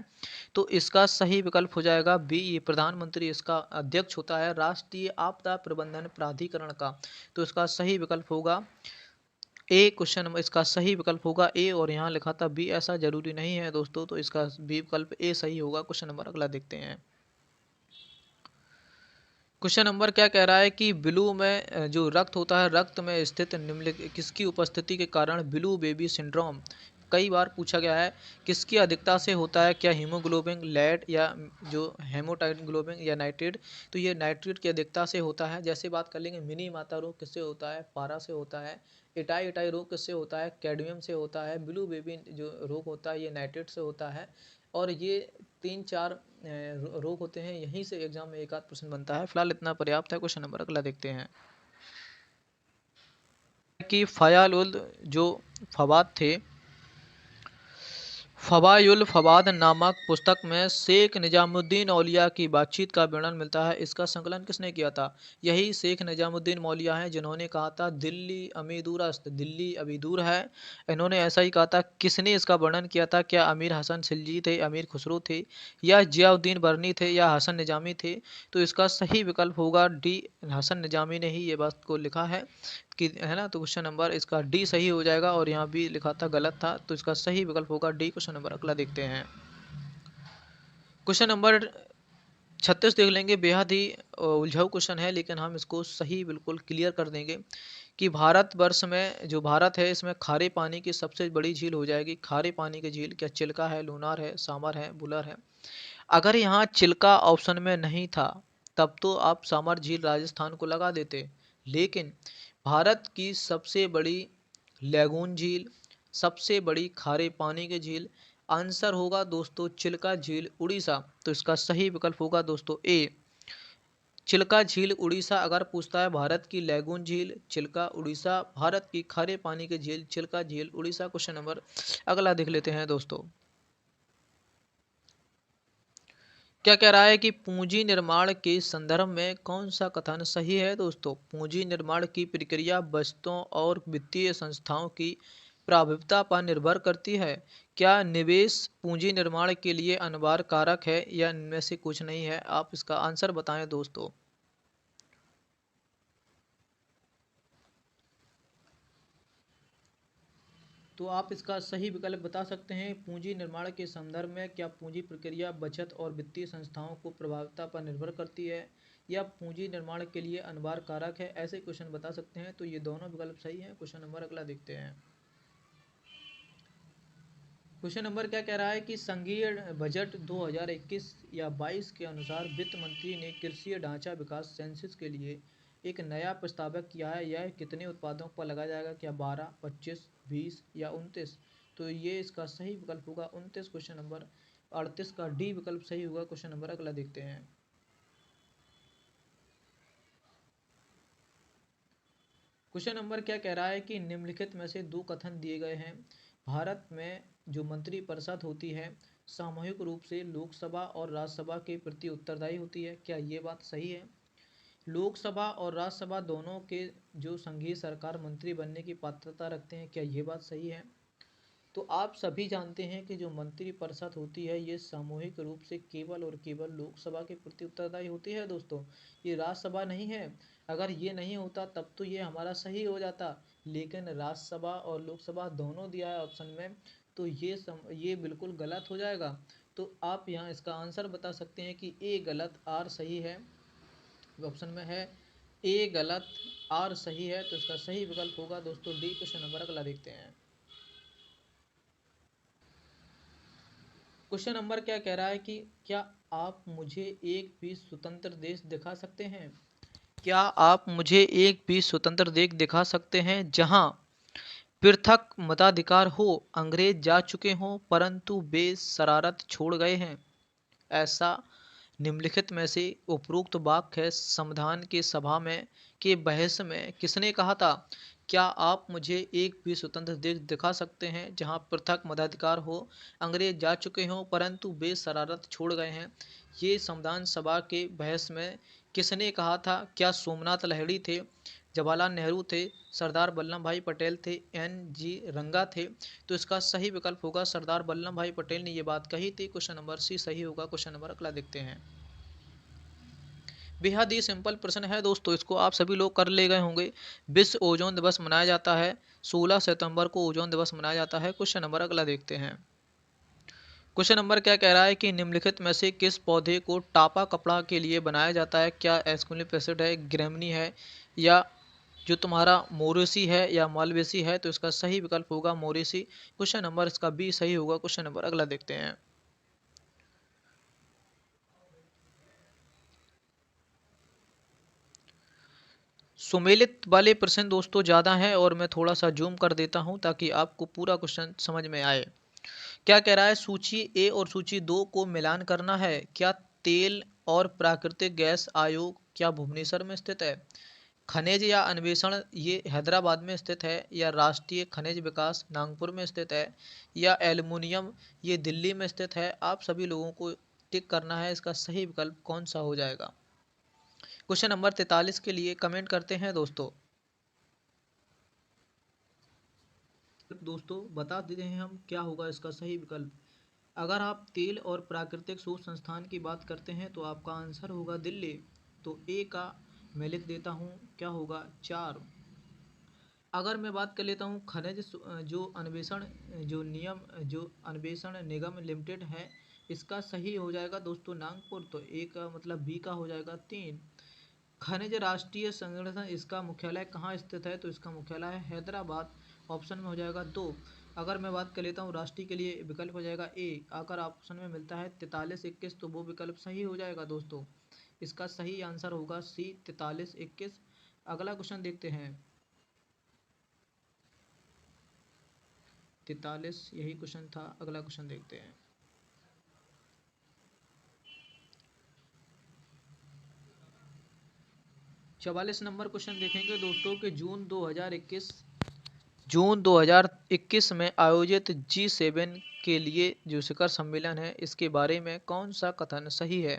तो इसका सही विकल्प हो जाएगा बी, ये प्रधानमंत्री इसका अध्यक्ष होता है राष्ट्रीय आपदा प्रबंधन प्राधिकरण का। तो इसका सही विकल्प होगा ए। क्वेश्चन इसका सही विकल्प होगा ए, और यहाँ लिखा था बी, ऐसा जरूरी नहीं है दोस्तों। तो इसका बी विकल्प ए सही होगा। क्वेश्चन नंबर अगला देखते हैं। क्वेश्चन नंबर क्या कह रहा है कि ब्लू में जो रक्त होता है, रक्त में स्थित निम्नलिखित किसकी उपस्थिति के कारण ब्लू बेबी सिंड्रोम कई बार पूछा गया है, किसकी अधिकता से होता है, क्या हीमोग्लोबिन, लेड या जो हेमोटाइग्लोबिन या नाइट्रेट, तो ये नाइट्रेट की अधिकता से होता है। जैसे बात कर लेंगे मिनी माता रोग किससे होता है, पारा से होता है। इटाई इटाई रोग किससे होता है, कैडमियम से होता है। ब्लू बेबी जो रोग होता है ये नाइट्रेट से होता है। और ये 3-4 रोग होते हैं, यहीं से एग्जाम में एक आध प्रश्न बनता है। फिलहाल इतना पर्याप्त है। क्वेश्चन नंबर अगला देखते हैं कि फयालुल जो फवाद थे, फ़वायुल फ़वाद नामक पुस्तक में शेख निजामुद्दीन औलिया की बातचीत का वर्णन मिलता है। इसका संकलन किसने किया था? यही शेख निजामुद्दीन मौलिया हैं, जिन्होंने कहा था दिल्ली अमी दूरस्त, दिल्ली अभी दूर है। इन्होंने ऐसा ही कहा था। किसने इसका वर्णन किया था? क्या अमीर हसन खिलजी थे, अमीर खुसरो थे, या जियाउद्दीन बरनी थे, या हसन निजामी थे? तो इसका सही विकल्प होगा डी, हसन निजामी ने ही ये बात को लिखा है कि, है ना। तो क्वेश्चन नंबर इसका डी सही हो जाएगा, और यहाँ भी लिखा था गलत था, तो इसका सही विकल्प होगा डी। क्वेश्चन नंबर अगला देखते हैं। क्वेश्चन नंबर 36 देख लेंगे। बेहद ही उलझाऊ क्वेश्चन है, लेकिन हम इसको सही बिल्कुल क्लियर कर देंगे कि भारतवर्ष में जो भारत है, इसमें खारे पानी की सबसे बड़ी झील हो जाएगी खारे पानी की झील। क्या चिल्का है, लूनार है, सामर है, बुलर है? अगर यहाँ चिल्का ऑप्शन में नहीं था तब तो आप सामर झील राजस्थान को लगा देते, लेकिन भारत की सबसे बड़ी लैगून झील, सबसे बड़ी खारे पानी की झील, आंसर होगा दोस्तों चिल्का झील उड़ीसा। तो इसका सही विकल्प होगा दोस्तों ए, चिल्का झील उड़ीसा। अगर पूछता है भारत की लैगून झील चिल्का उड़ीसा, भारत की खारे पानी की झील चिल्का झील उड़ीसा। क्वेश्चन नंबर अगला देख लेते हैं दोस्तों। क्या कह रहा है कि पूंजी निर्माण के संदर्भ में कौन सा कथन सही है दोस्तों? पूंजी निर्माण की प्रक्रिया वस्तुओं और वित्तीय संस्थाओं की प्रभावता पर निर्भर करती है। क्या निवेश पूंजी निर्माण के लिए अनिवार्य कारक है, या इनमें से कुछ नहीं है? आप इसका आंसर बताएं दोस्तों। तो आप इसका सही विकल्प बता सकते हैं। पूंजी निर्माण के संदर्भ में क्या पूंजी प्रक्रिया बचत और वित्तीय संस्थाओं को प्रभावता पर निर्भर करती है, या पूंजी निर्माण के लिए अनिवार्य कारक है? ऐसे क्वेश्चन बता सकते हैं। तो ये दोनों विकल्प सही हैं। क्वेश्चन नंबर अगला देखते हैं। क्वेश्चन नंबर क्या कह रहा है कि संघीय बजट 2021 या 22 के अनुसार वित्त मंत्री ने कृषि ढांचा विकास सेंसस के लिए एक नया प्रस्तावक किया है। यह कितने उत्पादों पर लगाया जाएगा? क्या 12, 25, 20 या 29? तो ये इसका सही विकल्प होगा 29। क्वेश्चन नंबर 38 का डी विकल्प सही होगा। क्वेश्चन नंबर अगला देखते हैं। क्वेश्चन नंबर क्या कह रहा है कि निम्नलिखित में से दो कथन दिए गए हैं। भारत में जो मंत्री परिषद होती है सामूहिक रूप से लोकसभा और राज्यसभा के प्रति उत्तरदायी होती है। क्या ये बात सही है? लोकसभा और राज्यसभा दोनों के जो संघीय सरकार मंत्री बनने की पात्रता रखते हैं। क्या ये बात सही है? तो आप सभी जानते हैं कि जो मंत्री परिषद होती है ये सामूहिक रूप से केवल और केवल लोकसभा के प्रति उत्तरदायी होती है दोस्तों, ये राज्यसभा नहीं है। अगर ये नहीं होता तब तो ये हमारा सही हो जाता, लेकिन राज्यसभा और लोकसभा दोनों दिया है ऑप्शन में, तो ये बिल्कुल गलत हो जाएगा। तो आप यहाँ इसका आंसर बता सकते हैं कि ए गलत आर सही है। ऑप्शन में है ए गलत आर सही है, तो इसका सही विकल्प होगा दोस्तों डी। क्वेश्चन नंबर अगला देखते हैं। क्वेश्चन नंबर क्या कह रहा है कि क्या आप मुझे एक भी स्वतंत्र देश दिखा सकते हैं? क्या आप मुझे एक भी स्वतंत्र देश दिखा सकते हैं जहां पृथक मताधिकार हो, अंग्रेज जा चुके हों परंतु वे शरारत छोड़ गए हैं? ऐसा निम्नलिखित में से उपरोक्त वाक्य संविधान की सभा में के बहस में किसने कहा था? क्या आप मुझे एक भी स्वतंत्र देश दिखा सकते हैं जहां पृथक मताधिकार हो, अंग्रेज जा चुके हों परंतु वे शरारत छोड़ गए हैं? ये संविधान सभा के बहस में किसने कहा था? क्या सोमनाथ लाहिड़ी थे, जवाहरलाल नेहरू थे, सरदार वल्लभ भाई पटेल थे, NG रंगा थे? तो इसका सही विकल्प होगा सरदार वल्लभ भाई पटेल ने ये बात कही थी। क्वेश्चन नंबर सी सही होगा। क्वेश्चन नंबर अगला देखते हैं। बेहद ही सिंपल प्रश्न है दोस्तों, इसको आप सभी लोग कर ले गए होंगे। विश्व ओजोन दिवस मनाया जाता है 16 सितंबर को ओजोन दिवस मनाया जाता है। क्वेश्चन नंबर अगला देखते हैं। क्वेश्चन नंबर क्या कह रहा है कि निम्नलिखित में से किस पौधे को टापा कपड़ा के लिए बनाया जाता है? क्या एस्कुलिक एसिड है, ग्रेमनी है, या जो तुम्हारा मोरेसी है या मालवेसी है, तो इसका सही विकल्प होगा मोरेसी। क्वेश्चन नंबर इसका बी सही होगा। क्वेश्चन नंबर अगला देखते हैं। सुमेलित वाले प्रश्न दोस्तों ज़्यादा हैं और मैं थोड़ा सा जूम कर देता हूं ताकि आपको पूरा क्वेश्चन समझ में आए। क्या कह रहा है, सूची ए और सूची 2 को मिलान करना है। क्या तेल और प्राकृतिक गैस आयोग क्या भुवनेश्वर में स्थित है। खनिज या अन्वेषण ये हैदराबाद में स्थित है, या राष्ट्रीय खनिज विकास नागपुर में स्थित है, या एल्युमिनियम ये दिल्ली में स्थित है। आप सभी लोगों को टिक करना है, इसका सही विकल्प कौन सा हो जाएगा। क्वेश्चन नंबर 43 के लिए कमेंट करते हैं दोस्तों। दोस्तों बता देते हैं हम क्या होगा इसका सही विकल्प। अगर आप तेल और प्राकृतिक शोध संस्थान की बात करते हैं तो आपका आंसर होगा दिल्ली। तो ए का मैं लिख देता हूँ, क्या होगा 4। अगर मैं बात कर लेता हूँ खनिज जो अन्वेषण जो नियम जो अन्वेषण निगम लिमिटेड है, इसका सही हो जाएगा दोस्तों नागपुर। तो ए का मतलब बी का हो जाएगा 3। खनिज राष्ट्रीय संगठन इसका मुख्यालय कहाँ स्थित है, तो इसका मुख्यालय है हैदराबाद। ऑप्शन में हो जाएगा 2। अगर मैं बात कर लेता हूँ राष्ट्रीय के लिए, विकल्प हो जाएगा ए। अगर ऑप्शन में मिलता है 43-21 तो वो विकल्प सही हो जाएगा दोस्तों। इसका सही आंसर होगा सी 43-21। अगला क्वेश्चन देखते हैं। 43 यही क्वेश्चन था। अगला क्वेश्चन देखते हैं। 44 नंबर क्वेश्चन देखेंगे दोस्तों कि जून 2021 में आयोजित G7 के लिए जो शिखर सम्मेलन है, इसके बारे में कौन सा कथन सही है।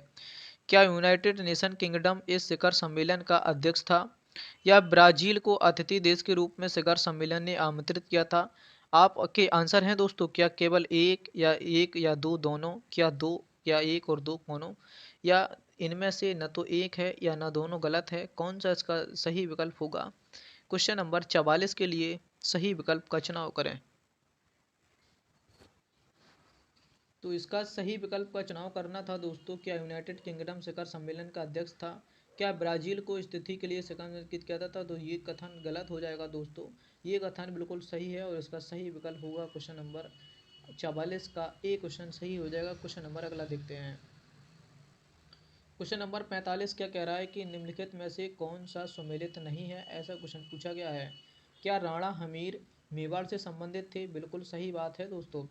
क्या यूनाइटेड नेशन किंगडम इस शिखर सम्मेलन का अध्यक्ष था, या ब्राजील को अतिथि देश के रूप में शिखर सम्मेलन ने आमंत्रित किया था। आपके आंसर हैं दोस्तों, क्या केवल एक या दो दोनों, क्या दो या एक और दो दोनों, या इनमें से न तो एक है या न दोनों गलत है। कौन सा इसका सही विकल्प होगा। क्वेश्चन नंबर 44 के लिए सही विकल्प का चुनाव करें। तो इसका सही विकल्प का चुनाव करना था दोस्तों, क्या यूनाइटेड किंगडम शिखर सम्मेलन का अध्यक्ष था, क्या ब्राजील को इस तिथि के लिए संरक्षित किया था। तो ये कथन गलत हो जाएगा दोस्तों। ये कथन बिल्कुल सही है और इसका सही विकल्प होगा क्वेश्चन नंबर 44 का ए क्वेश्चन सही हो जाएगा। क्वेश्चन नंबर अगला देखते हैं। क्वेश्चन नंबर 45 क्या कह रहा है कि निम्नलिखित में से कौन सा सुमेलित नहीं है, ऐसा क्वेश्चन पूछा गया है। क्या राणा हमीर मेवाड़ से संबंधित थे। बिल्कुल सही बात है दोस्तों।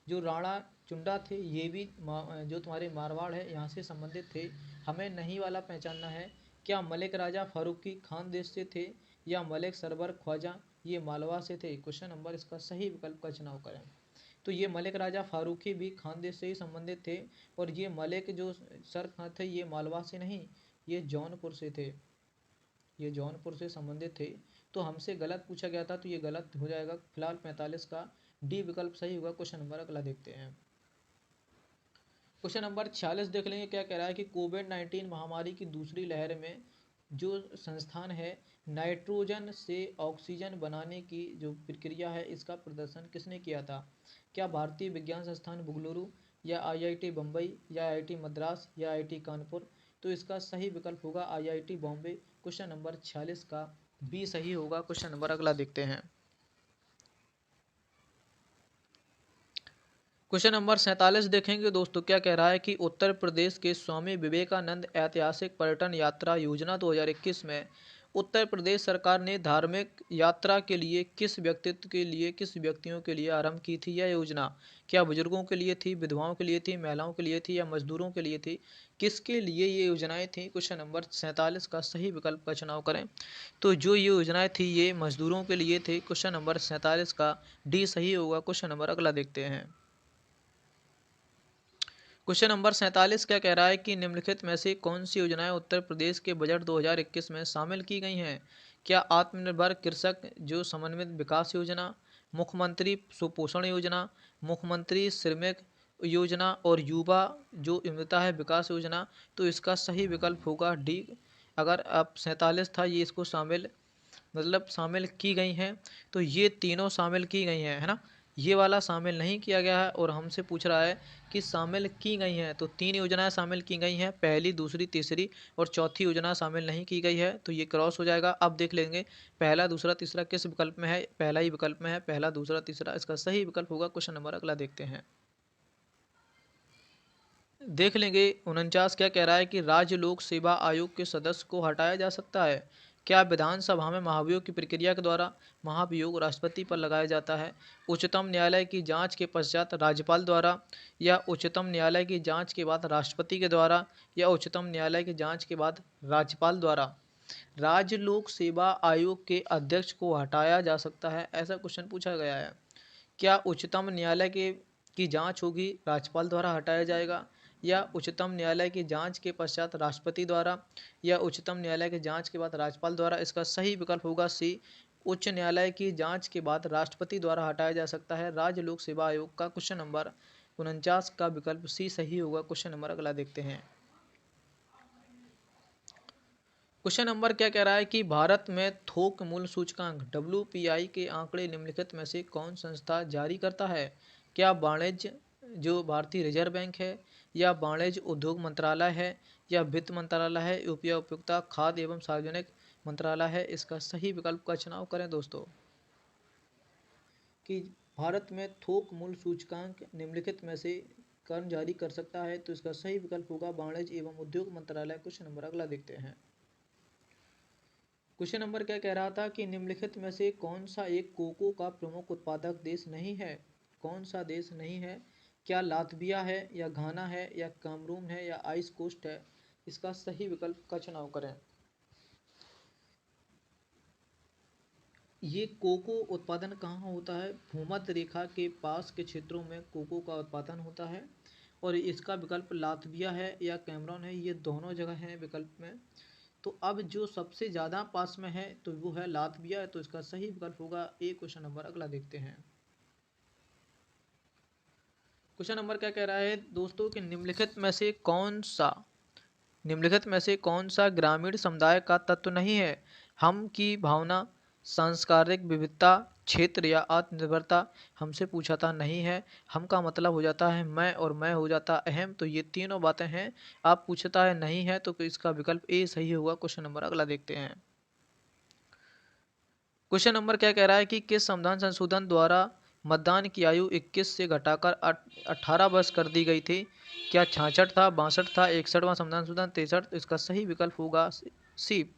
जो राणा चुंडा थे ये भी जो तुम्हारे मारवाड़ है यहाँ से संबंधित थे। हमें नहीं वाला पहचानना है। क्या मलिक राजा फारूकी खान देश से थे, या मलिक सरवर ख्वाजा ये मालवा से थे। क्वेश्चन नंबर इसका सही विकल्प का चुनाव करें। तो ये मलिक राजा फारूकी भी खानदेश से ही संबंधित थे, और ये मलिक जो सर खां थे ये मालवा से नहीं, ये जौनपुर से थे। ये जौनपुर से संबंधित थे। तो हमसे गलत पूछा गया था, तो ये गलत हो जाएगा। फिलहाल 45 का डी विकल्प सही होगा। क्वेश्चन नंबर अगला देखते हैं। क्वेश्चन नंबर 46 देख लेंगे। क्या कह रहा है कि कोविड-19 महामारी की दूसरी लहर में जो संस्थान है नाइट्रोजन से ऑक्सीजन बनाने की जो प्रक्रिया है, इसका प्रदर्शन किसने किया था। क्या भारतीय विज्ञान संस्थान बेंगलुरु, या आईआईटी बम्बई, या आईआईटी मद्रास, या आईआईटी कानपुर। तो इसका सही विकल्प होगा आईआईटी बॉम्बे। क्वेश्चन नंबर 46 का बी सही होगा। क्वेश्चन नंबर अगला देखते हैं। क्वेश्चन नंबर 47 देखेंगे दोस्तों। क्या कह रहा है कि उत्तर प्रदेश के स्वामी विवेकानंद ऐतिहासिक पर्यटन यात्रा योजना 2021 में उत्तर प्रदेश सरकार ने धार्मिक यात्रा के लिए किस व्यक्तियों के लिए आरंभ की थी यह योजना। क्या बुजुर्गों के लिए थी, विधवाओं के लिए थी, महिलाओं के लिए थी, या मजदूरों के लिए थी। किसके लिए ये योजनाएं थी। क्वेश्चन नंबर 47 का सही विकल्प का चुनाव करें। तो जो ये योजनाएं थी ये मजदूरों के लिए थे। क्वेश्चन नंबर 47 का डी सही होगा। क्वेश्चन नंबर अगला देखते हैं। क्वेश्चन नंबर 47 क्या कह रहा है कि निम्नलिखित में से कौन सी योजनाएं उत्तर प्रदेश के बजट 2021 में शामिल की गई हैं। क्या आत्मनिर्भर कृषक जो समन्वित विकास योजना, मुख्यमंत्री सुपोषण योजना, मुख्यमंत्री श्रमिक योजना, और युवा जो विविधता है विकास योजना। तो इसका सही विकल्प होगा डी। अगर आप 47 था ये इसको शामिल की गई हैं, तो ये तीनों शामिल की गई हैं, है ना। ये वाला शामिल नहीं किया गया है और हमसे पूछ रहा है कि शामिल की गई हैं। तो 3 योजनाएँ शामिल की गई हैं, पहली, दूसरी, तीसरी और चौथी योजना शामिल नहीं की गई है, तो ये क्रॉस हो जाएगा। अब देख लेंगे पहला, दूसरा, तीसरा किस विकल्प में है। पहला ही विकल्प में है, पहला, दूसरा, तीसरा। इसका सही विकल्प होगा क्वेश्चन नंबर अगला देखते हैं। देख लेंगे 49 क्या कह रहा है कि राज्य लोक सेवा आयोग के सदस्य को हटाया जा सकता है। क्या विधानसभा में महाभियोग की प्रक्रिया के द्वारा महाभियोग राष्ट्रपति पर लगाया जाता है, उच्चतम न्यायालय की जांच के पश्चात राज्यपाल द्वारा, या उच्चतम न्यायालय की जांच के बाद राष्ट्रपति के द्वारा, या उच्चतम न्यायालय की जांच के बाद राज्यपाल द्वारा। राज्य लोक सेवा आयोग के अध्यक्ष को हटाया जा सकता है, ऐसा क्वेश्चन पूछा गया है। क्या उच्चतम न्यायालय के की जांच होगी, राज्यपाल द्वारा हटाया जाएगा, या उच्चतम न्यायालय की जांच के पश्चात राष्ट्रपति द्वारा, या उच्चतम न्यायालय की जांच के बाद राज्यपाल द्वारा। इसका सही विकल्प होगा सी, उच्च न्यायालय की जांच के बाद राष्ट्रपति द्वारा हटाया जा सकता है राज्य लोक सेवा आयोग का। क्वेश्चन नंबर 49 का विकल्प सी सही होगा। क्वेश्चन नंबर अगला देखते हैं। क्वेश्चन नंबर क्या कह रहा है कि भारत में थोक मूल्य सूचकांक WPI के आंकड़े निम्नलिखित में से कौन संस्था जारी करता है। क्या वाणिज्य जो भारतीय रिजर्व बैंक है, या वाणिज्य उद्योग मंत्रालय है, या वित्त मंत्रालय है, या उपभोक्ता खाद्य एवं सार्वजनिक मंत्रालय है। इसका सही विकल्प का चुनाव करें दोस्तों। कि भारत में थोक मूल्य सूचकांक निम्नलिखित में से कौन जारी कर सकता है, तो इसका सही विकल्प होगा वाणिज्य एवं उद्योग मंत्रालय। क्वेश्चन नंबर अगला देखते हैं। क्वेश्चन नंबर क्या कह रहा था कि निम्नलिखित में से कौन सा एक कोको का प्रमुख उत्पादक देश नहीं है। कौन सा देश नहीं है। क्या लातविया है, या घाना है, या कामरून है, या आइस कोस्ट है। इसका सही विकल्प का चुनाव करें। ये कोको उत्पादन कहाँ होता है, भूमध्य रेखा के पास के क्षेत्रों में कोको का उत्पादन होता है, और इसका विकल्प लातविया है या कैमरून है, ये दोनों जगह हैं विकल्प में। तो अब जो सबसे ज़्यादा पास में है तो वो है लातविया, तो इसका सही विकल्प होगा ए। क्वेश्चन नंबर अगला देखते हैं। क्वेश्चन नंबर क्या कह रहा है दोस्तों कि निम्नलिखित में से कौन सा ग्रामीण समुदाय का तत्व नहीं है। हम की भावना, सांस्कृतिक विविधता, क्षेत्र या आत्मनिर्भरता। हमसे पूछा था नहीं है। हम का मतलब हो जाता है मैं, और मैं हो जाता अहम, तो ये तीनों बातें हैं। आप पूछता है नहीं है, तो इसका विकल्प ए सही होगा। क्वेश्चन नंबर अगला देखते हैं। क्वेश्चन नंबर क्या कह रहा है कि किस संविधान संशोधन द्वारा मतदान की आयु 21 से घटाकर 18 वर्ष कर दी गई थी। क्या 66 था, 62 था, 61वां संविधान संशोधन, 63। इसका सही विकल्प होगा सी,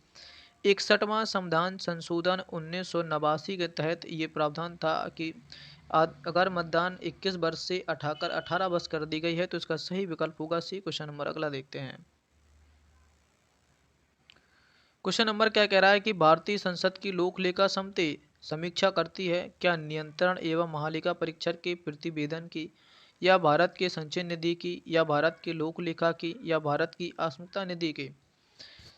61वां संविधान संशोधन 1989 के तहत ये प्रावधान था कि अगर मतदान 21 वर्ष से हटाकर 18 वर्ष कर दी गई है, तो इसका सही विकल्प होगा सी। क्वेश्चन नंबर अगला देखते हैं। क्वेश्चन नंबर क्या कह रहा है कि भारतीय संसद की लोक लेखा समिति समीक्षा करती है। क्या नियंत्रण एवं महालेखा परीक्षक के प्रतिवेदन की, या भारत के संचय निधि की, या भारत के लोक लेखा की, या भारत की आस्मिकता निधि की।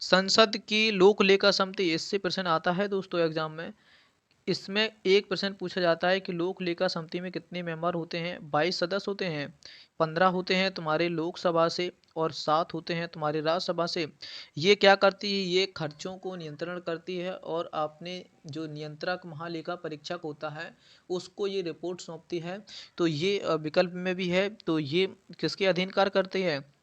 संसद की लोक लेखा समिति, इससे प्रश्न आता है दोस्तों एग्जाम में। इसमें एक प्रश्न पूछा जाता है कि लोक लेखा समिति में कितने मेंबर होते हैं। 22 सदस्य होते हैं। 15 होते हैं तुम्हारे लोकसभा से, और 7 होते हैं तुम्हारे राज्यसभा से। ये क्या करती है, ये खर्चों को नियंत्रण करती है, और आपने जो नियंत्रक महालेखा परीक्षक होता है उसको ये रिपोर्ट सौंपती है। तो ये विकल्प में भी है, तो ये किसके अधीन कार्य करते हैं,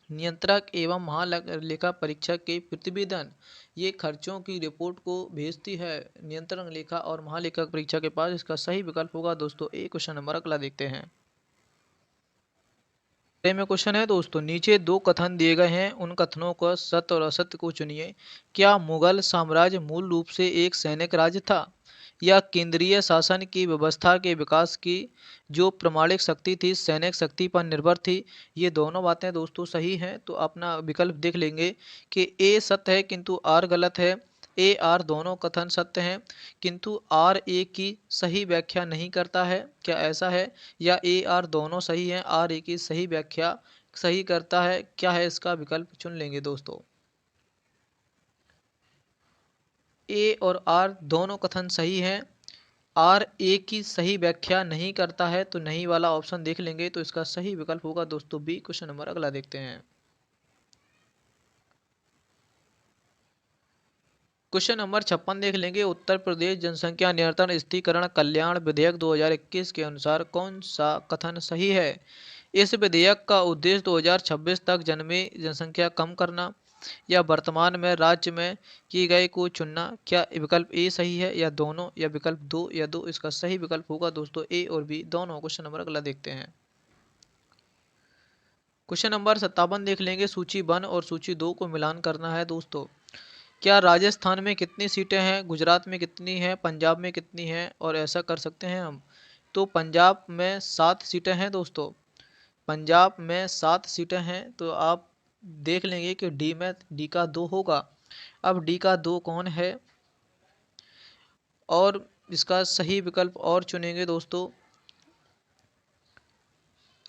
नियंत्रक एवं महालेखा परीक्षक के प्रतिवेदन। ये खर्चों की रिपोर्ट को भेजती है नियंत्रण लेखा और महालेखा परीक्षक के पास। इसका सही विकल्प होगा दोस्तों ए। क्वेश्चन नंबर अगला देखते हैं। में क्वेश्चन है दोस्तों, नीचे दो कथन दिए गए हैं, उन कथनों का सत्य और असत्य को चुनिए। क्या मुगल साम्राज्य मूल रूप से एक सैनिक राज्य था, या केंद्रीय शासन की व्यवस्था के विकास की जो प्रमाणिक शक्ति थी सैनिक शक्ति पर निर्भर थी। ये दोनों बातें दोस्तों सही हैं, तो अपना विकल्प देख लेंगे कि ए सत्य है किंतु आर गलत है। ए आर दोनों कथन सत्य हैं, किंतु आर ए की सही व्याख्या नहीं करता है। क्या ऐसा है, या ए आर दोनों सही हैं, आर ए की सही व्याख्या सही करता है। क्या है इसका विकल्प, चुन लेंगे दोस्तों। ए और आर दोनों कथन सही हैं। आर ए की सही व्याख्या नहीं करता है, तो नहीं वाला ऑप्शन देख लेंगे, तो इसका सही विकल्प होगा दोस्तों बी। क्वेश्चन नंबर अगला देखते हैं। क्वेश्चन नंबर 56 देख लेंगे। उत्तर प्रदेश जनसंख्या नियंत्रण स्थिरीकरण कल्याण विधेयक 2021 के अनुसार कौन सा कथन सही है? इस विधेयक का उद्देश्य 2026 तक जन्मे जनसंख्या कम करना या वर्तमान में राज्य में की गए को चुनना। क्या विकल्प ए सही है या दोनों, या विकल्प दो या दो? इसका सही विकल्प होगा दोस्तों ए और बी दोनों। क्वेश्चन नंबर अगला देखते हैं। क्वेश्चन नंबर 57 देख लेंगे। सूची 1 और सूची 2 को मिलान करना है दोस्तों। क्या राजस्थान में कितनी सीटें हैं, गुजरात में कितनी हैं, पंजाब में कितनी हैं? और ऐसा कर सकते हैं हम। तो पंजाब में 7 सीटें हैं दोस्तों। पंजाब में 7 सीटें हैं। तो आप देख लेंगे कि डी का 2 होगा। अब डी का 2 कौन है और इसका सही विकल्प और चुनेंगे दोस्तों।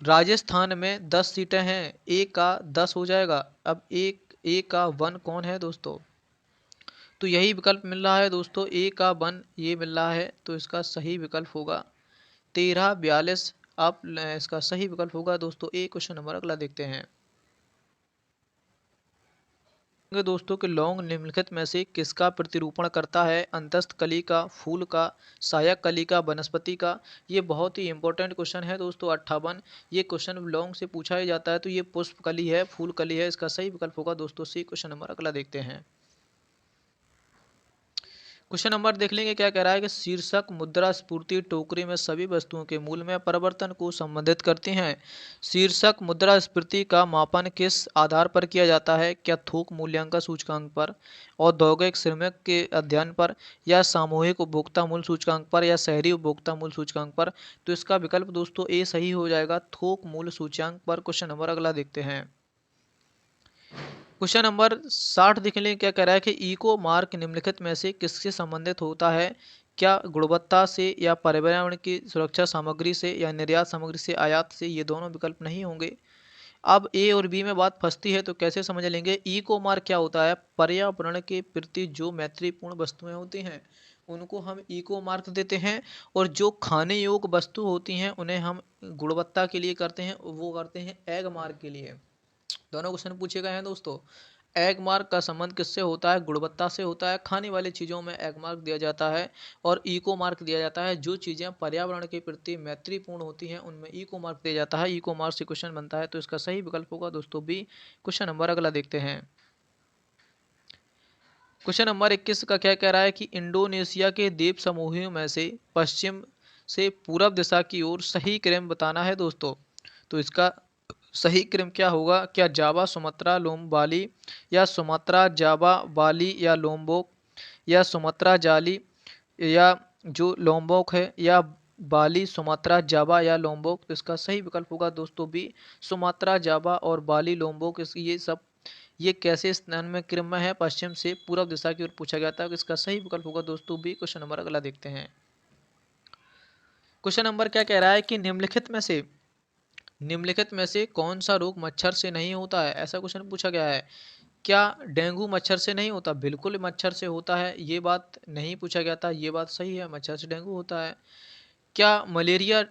राजस्थान में 10 सीटें हैं, ए का 10 हो जाएगा। अब एक ए का 1 कौन है दोस्तों? तो यही विकल्प मिल रहा है दोस्तों, ए का 1 ये मिल रहा है। तो इसका सही विकल्प होगा 1342। आप इसका सही विकल्प होगा दोस्तों ए। क्वेश्चन नंबर अगला देखते हैं दोस्तों कि लौंग निम्नलिखित में से किसका प्रतिरूपण करता है? अंतस्थ कली का, फूल का, सहायक कली का, वनस्पति का? ये बहुत ही इंपॉर्टेंट क्वेश्चन है दोस्तों। 58 ये क्वेश्चन लौंग से पूछा ही जाता है। तो ये पुष्प कली है, फूल कली है। इसका सही विकल्प होगा दोस्तों सी। क्वेश्चन नंबर अगला देखते हैं। क्वेश्चन नंबर देख लेंगे क्या कह रहा है कि शीर्षक मुद्रास्फीति टोकरी में सभी वस्तुओं के मूल्य में परिवर्तन को संबंधित करती हैं। शीर्षक मुद्रास्फीति का मापन किस आधार पर किया जाता है? क्या थोक मूल्यांकन सूचकांक पर, औद्योगिक श्रमिक के अध्ययन पर, या सामूहिक उपभोक्ता मूल्य सूचकांक पर, या शहरी उपभोक्ता मूल्य सूचकांक पर? तो इसका विकल्प दोस्तों ए सही हो जाएगा, थोक मूल्य सूचकांक पर। क्वेश्चन नंबर अगला देखते हैं। क्वेश्चन नंबर 60 देख लें क्या कह रहा है कि इको मार्क निम्नलिखित में से किससे संबंधित होता है? क्या गुणवत्ता से, या पर्यावरण की सुरक्षा सामग्री से, या निर्यात सामग्री से, आयात से? ये दोनों विकल्प नहीं होंगे। अब ए और बी में बात फंसती है तो कैसे समझ लेंगे। इको मार्क क्या होता है? पर्यावरण के प्रति जो मैत्रीपूर्ण वस्तुएं होती हैं उनको हम इको मार्क देते हैं, और जो खाने योग्य वस्तु होती हैं उन्हें हम गुणवत्ता के लिए करते हैं, वो करते हैं एग मार्क के लिए। दोनों क्वेश्चन पूछे गए हैं दोस्तों। एग मार्क का संबंध किससे होता है? गुणवत्ता से होता है। खाने वाली चीज़ों में एग मार्क दिया जाता है, और इको मार्क दिया जाता है जो चीज़ें पर्यावरण के प्रति मैत्रीपूर्ण होती हैं उनमें इको मार्क दिया जाता है। इको मार्क से क्वेश्चन बनता है। तो इसका सही विकल्प होगा दोस्तों बी। क्वेश्चन नंबर अगला देखते हैं। क्वेश्चन नंबर 21 का क्या कह रहा है कि इंडोनेशिया के द्वीप समूहों में से पश्चिम से पूरब दिशा की ओर सही क्रम बताना है दोस्तों। तो इसका सही क्रम क्या होगा? क्या जावा, सुमात्रा, बाली, या सुमात्रा, जावा, बाली, या लोम्बोक, या सुमात्रा, जाली, या जो लोम्बोक है, या बाली, सुमात्रा, जावा, या लोम्बोक? तो इसका सही विकल्प होगा दोस्तों बी, सुमात्रा, जावा और बाली, लोम्बोक। ये सब ये कैसे स्थान में क्रम में है? पश्चिम से पूर्व दिशा की ओर पूछा गया था। इसका सही विकल्प होगा दोस्तों बी। क्वेश्चन नंबर अगला देखते हैं। क्वेश्चन नंबर क्या कह रहा है कि निम्नलिखित में से कौन सा रोग मच्छर से नहीं होता है? ऐसा क्वेश्चन पूछा गया है। क्या डेंगू मच्छर से नहीं होता? बिल्कुल मच्छर से होता है। ये बात नहीं पूछा गया था, ये बात सही है, मच्छर से डेंगू होता है। क्या मलेरिया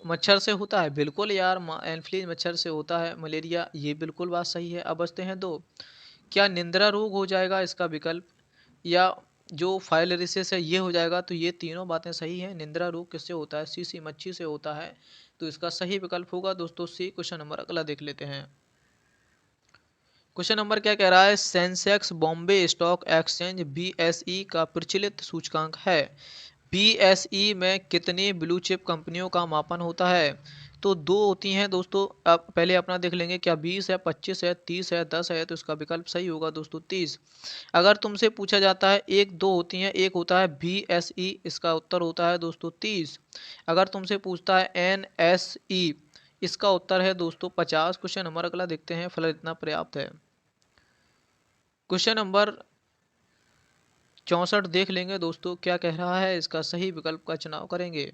मच्छर से होता है? बिल्कुल यार, एनफ्लूएंजा मच्छर से होता है मलेरिया। ये बिल्कुल बात सही है। अब बचते हैं दो। क्या निंद्रा रोग हो जाएगा इसका विकल्प, या जो फाइलेरिसिस है ये हो जाएगा? तो ये तीनों बातें सही हैं। निंद्रा रोग किससे होता है? सी मच्छी से होता है। तो इसका सही विकल्प होगा दोस्तों सी। क्वेश्चन नंबर अगला देख लेते हैं। क्वेश्चन नंबर क्या कह रहा है? Sensex Bombay stock exchange BSE का प्रचलित सूचकांक है। बीएसई में कितनी ब्लू चिप कंपनियों का मापन होता है? तो दो होती हैं दोस्तों। अब पहले अपना देख लेंगे, क्या 20 है, 25 है, 30 है, 10 है? तो इसका विकल्प सही होगा दोस्तों 30। अगर तुमसे पूछा जाता है एक दो होती हैं, एक होता है बीएसई, इसका उत्तर होता है दोस्तों 30। अगर तुमसे पूछता है एनएसई, इसका उत्तर है दोस्तों 50। क्वेश्चन नंबर अगला देखते हैं। फिलहाल इतना पर्याप्त है। क्वेश्चन नंबर 64 देख लेंगे दोस्तों क्या कह रहा है। इसका सही विकल्प का चुनाव करेंगे।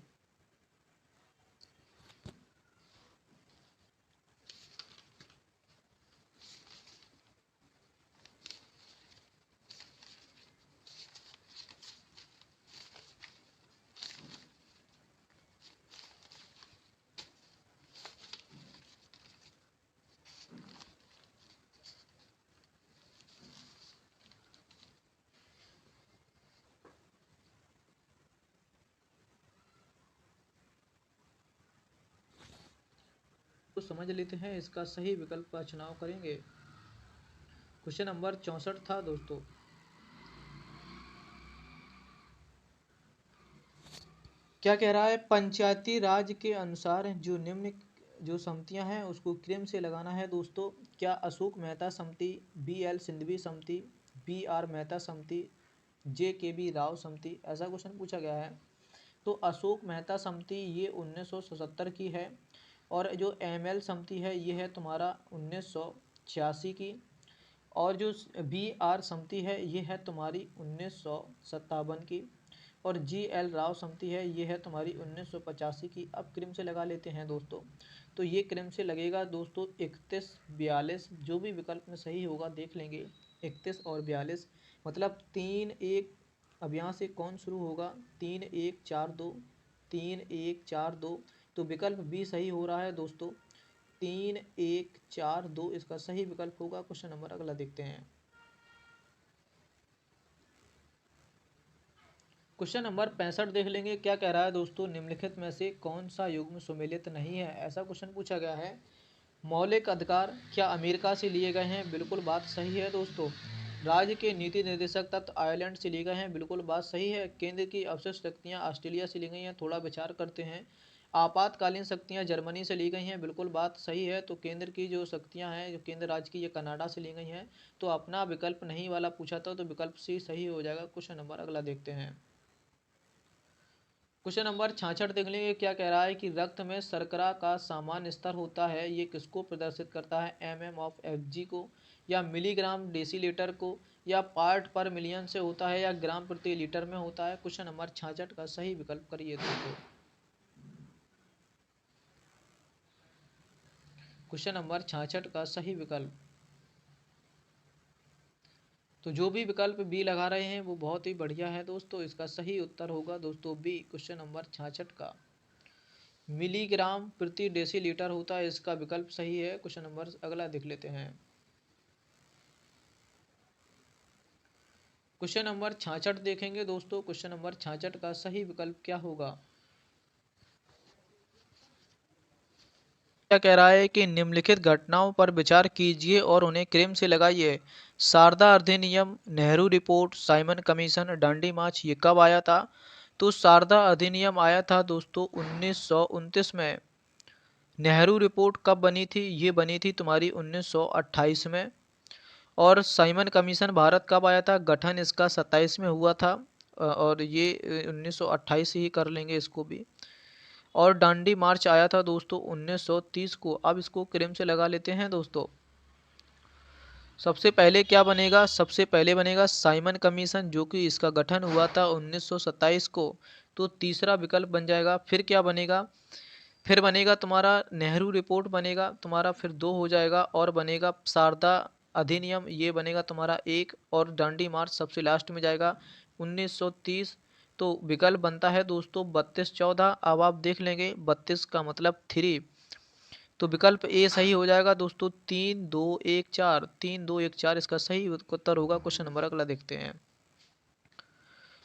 तो समझ लेते हैं, इसका सही विकल्प का चुनाव करेंगे। क्वेश्चन नंबर 64 था दोस्तों। क्या कह रहा है, पंचायती राज के अनुसार जो निम्न जो समितियां हैं उसको क्रम से लगाना है दोस्तों। क्या अशोक मेहता समिति, बी एल सिंघवी समिति, बी आर मेहता समिति, जे के बी राव समिति, ऐसा क्वेश्चन पूछा गया है। तो अशोक मेहता समिति ये 1977 की है, और जो एम एल समिति है ये है तुम्हारा 1986 की, और जो बी आर समिति है ये है तुम्हारी 1957 की, और जी एल राव समिति है ये है तुम्हारी 1985 की। अब क्रम से लगा लेते हैं दोस्तों। तो ये क्रम से लगेगा दोस्तों 31, 42, जो भी विकल्प में सही होगा देख लेंगे। 31 और 42 मतलब 3-1। अब यहाँ से कौन शुरू होगा, 3-1-4-2, 3-1-4-2। तो विकल्प बी सही हो रहा है दोस्तों, 3-1-4-2 इसका सही विकल्प होगा। क्वेश्चन नंबर अगला देखते हैं। क्वेश्चन नंबर 65 देख लेंगे। क्या कह रहा है दोस्तों, निम्नलिखित में से कौन सा युग्म सुमेलित नहीं है, ऐसा क्वेश्चन पूछा गया है। मौलिक अधिकार क्या अमेरिका से लिए गए हैं, बिल्कुल बात सही है दोस्तों। राज्य के नीति निर्देशक तत्व आयरलैंड से लिए गए हैं, बिल्कुल बात सही है। केंद्र की अवशिष्ट शक्तियाँ ऑस्ट्रेलिया से ली गई हैं, थोड़ा विचार करते हैं। आपातकालीन शक्तियाँ जर्मनी से ली गई हैं, बिल्कुल बात सही है। तो केंद्र की जो शक्तियाँ हैं, जो केंद्र राज्य की, ये कनाडा से ली गई हैं। तो अपना विकल्प नहीं वाला पूछा था, तो विकल्प सी सही हो जाएगा। क्वेश्चन नंबर अगला देखते हैं। क्वेश्चन नंबर 66 देख लेंगे। क्या कह रहा है कि रक्त में शर्करा का सामान्य स्तर होता है, ये किसको प्रदर्शित करता है, एम ऑफ एफ को, या मिलीग्राम डेसीलीटर को, या पार्ट पर मिलियन से होता है, या ग्राम प्रति लीटर में होता है। क्वेश्चन नंबर 66 का सही विकल्प करिए दोस्तों। क्वेश्चन नंबर 66 का सही विकल्प, तो जो भी विकल्प बी लगा रहे हैं वो बहुत ही बढ़िया है दोस्तों। इसका सही उत्तर होगा दोस्तों बी, क्वेश्चन नंबर 66 का मिलीग्राम प्रति डेसीलीटर होता है, इसका विकल्प सही है। क्वेश्चन नंबर अगला देख लेते हैं। क्वेश्चन नंबर 66 देखेंगे दोस्तों। क्वेश्चन नंबर 66 का सही विकल्प क्या होगा। क्या कह रहा है कि निम्नलिखित घटनाओं पर विचार कीजिए और उन्हें क्रम से लगाइए। शारदा अधिनियम, नेहरू रिपोर्ट, साइमन कमीशन, डांडी मार्च, ये कब आया था। तो शारदा अधिनियम आया था दोस्तों 1929 में। नेहरू रिपोर्ट कब बनी थी, ये बनी थी तुम्हारी 1928 में। और साइमन कमीशन भारत कब आया था, गठन इसका 27 में हुआ था, और ये 1928 ही कर लेंगे इसको भी। और डांडी मार्च आया था दोस्तों 1930 को। अब इसको क्रम से लगा लेते हैं दोस्तों। सबसे पहले क्या बनेगा, सबसे पहले बनेगा साइमन कमीशन, जो कि इसका गठन हुआ था 1927 को। तो तीसरा विकल्प बन जाएगा। फिर क्या बनेगा, फिर बनेगा तुम्हारा नेहरू रिपोर्ट बनेगा तुम्हारा, फिर 2 हो जाएगा, और बनेगा शारदा अधिनियम, ये बनेगा तुम्हारा 1, और डांडी मार्च सबसे लास्ट में जाएगा 1930। तो विकल्प बनता है दोस्तों 32-14। अब आप देख लेंगे 32 का मतलब 3। तो विकल्प ए सही हो जाएगा दोस्तों, 3-2-1-4, 3-2-1-4 इसका सही उत्तर होगा। क्वेश्चन नंबर अगला देखते हैं।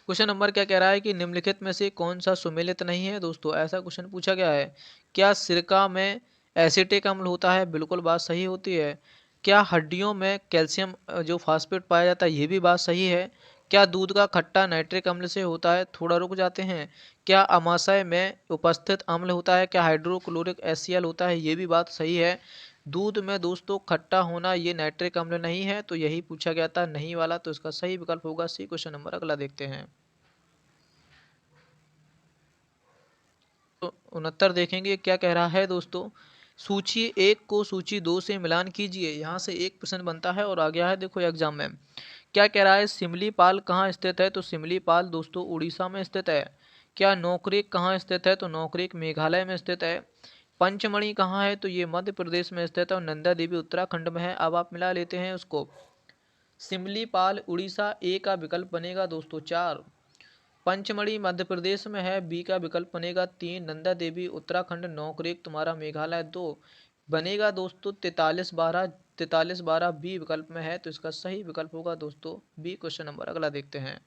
क्वेश्चन नंबर क्या कह रहा है कि निम्नलिखित में से कौन सा सुमेलित नहीं है दोस्तों, ऐसा क्वेश्चन पूछा गया है। क्या सिरका में एसिटिक अम्ल होता है, बिल्कुल बात सही होती है। क्या हड्डियों में कैल्शियम जो फास्फेट पाया जाता है, ये भी बात सही है। क्या दूध का खट्टा नाइट्रिक अम्ल से होता है, थोड़ा रुक जाते हैं। क्या अमाशय में उपस्थित अम्ल होता है, क्या हाइड्रोक्लोरिक एसियल होता है, ये भी बात सही है। दूध में दोस्तों खट्टा होना ये नाइट्रिक अम्ल नहीं है, तो यही पूछा गया था नहीं वाला, तो इसका सही विकल्प होगा सी। क्वेश्चन नंबर अगला देखते हैं। तो 69 देखेंगे। क्या कह रहा है दोस्तों, सूची 1 को सूची 2 से मिलान कीजिए। यहाँ से एक प्रश्न बनता है और आ गया है देखो एग्जाम में। क्या कह रहा है, सिमलीपाल कहाँ स्थित है, तो सिमलीपाल दोस्तों उड़ीसा में स्थित है। क्या नौकरीक कहाँ स्थित है, तो नौकरीक मेघालय में स्थित है। पंचमढ़ी कहाँ है, तो ये मध्य प्रदेश में स्थित है, और नंदा देवी उत्तराखंड में है। अब आप मिला लेते हैं उसको। सिमलीपाल उड़ीसा, ए का विकल्प बनेगा दोस्तों 4। पंचमढ़ी मध्य प्रदेश में है, बी का विकल्प बनेगा 3। नंदा देवी उत्तराखंड, नौकरेक तुम्हारा मेघालय 2 बनेगा दोस्तों 43-12। 43-12 बी विकल्प में है, तो इसका सही विकल्प होगा दोस्तों बी। क्वेश्चन नंबर अगला देखते हैं।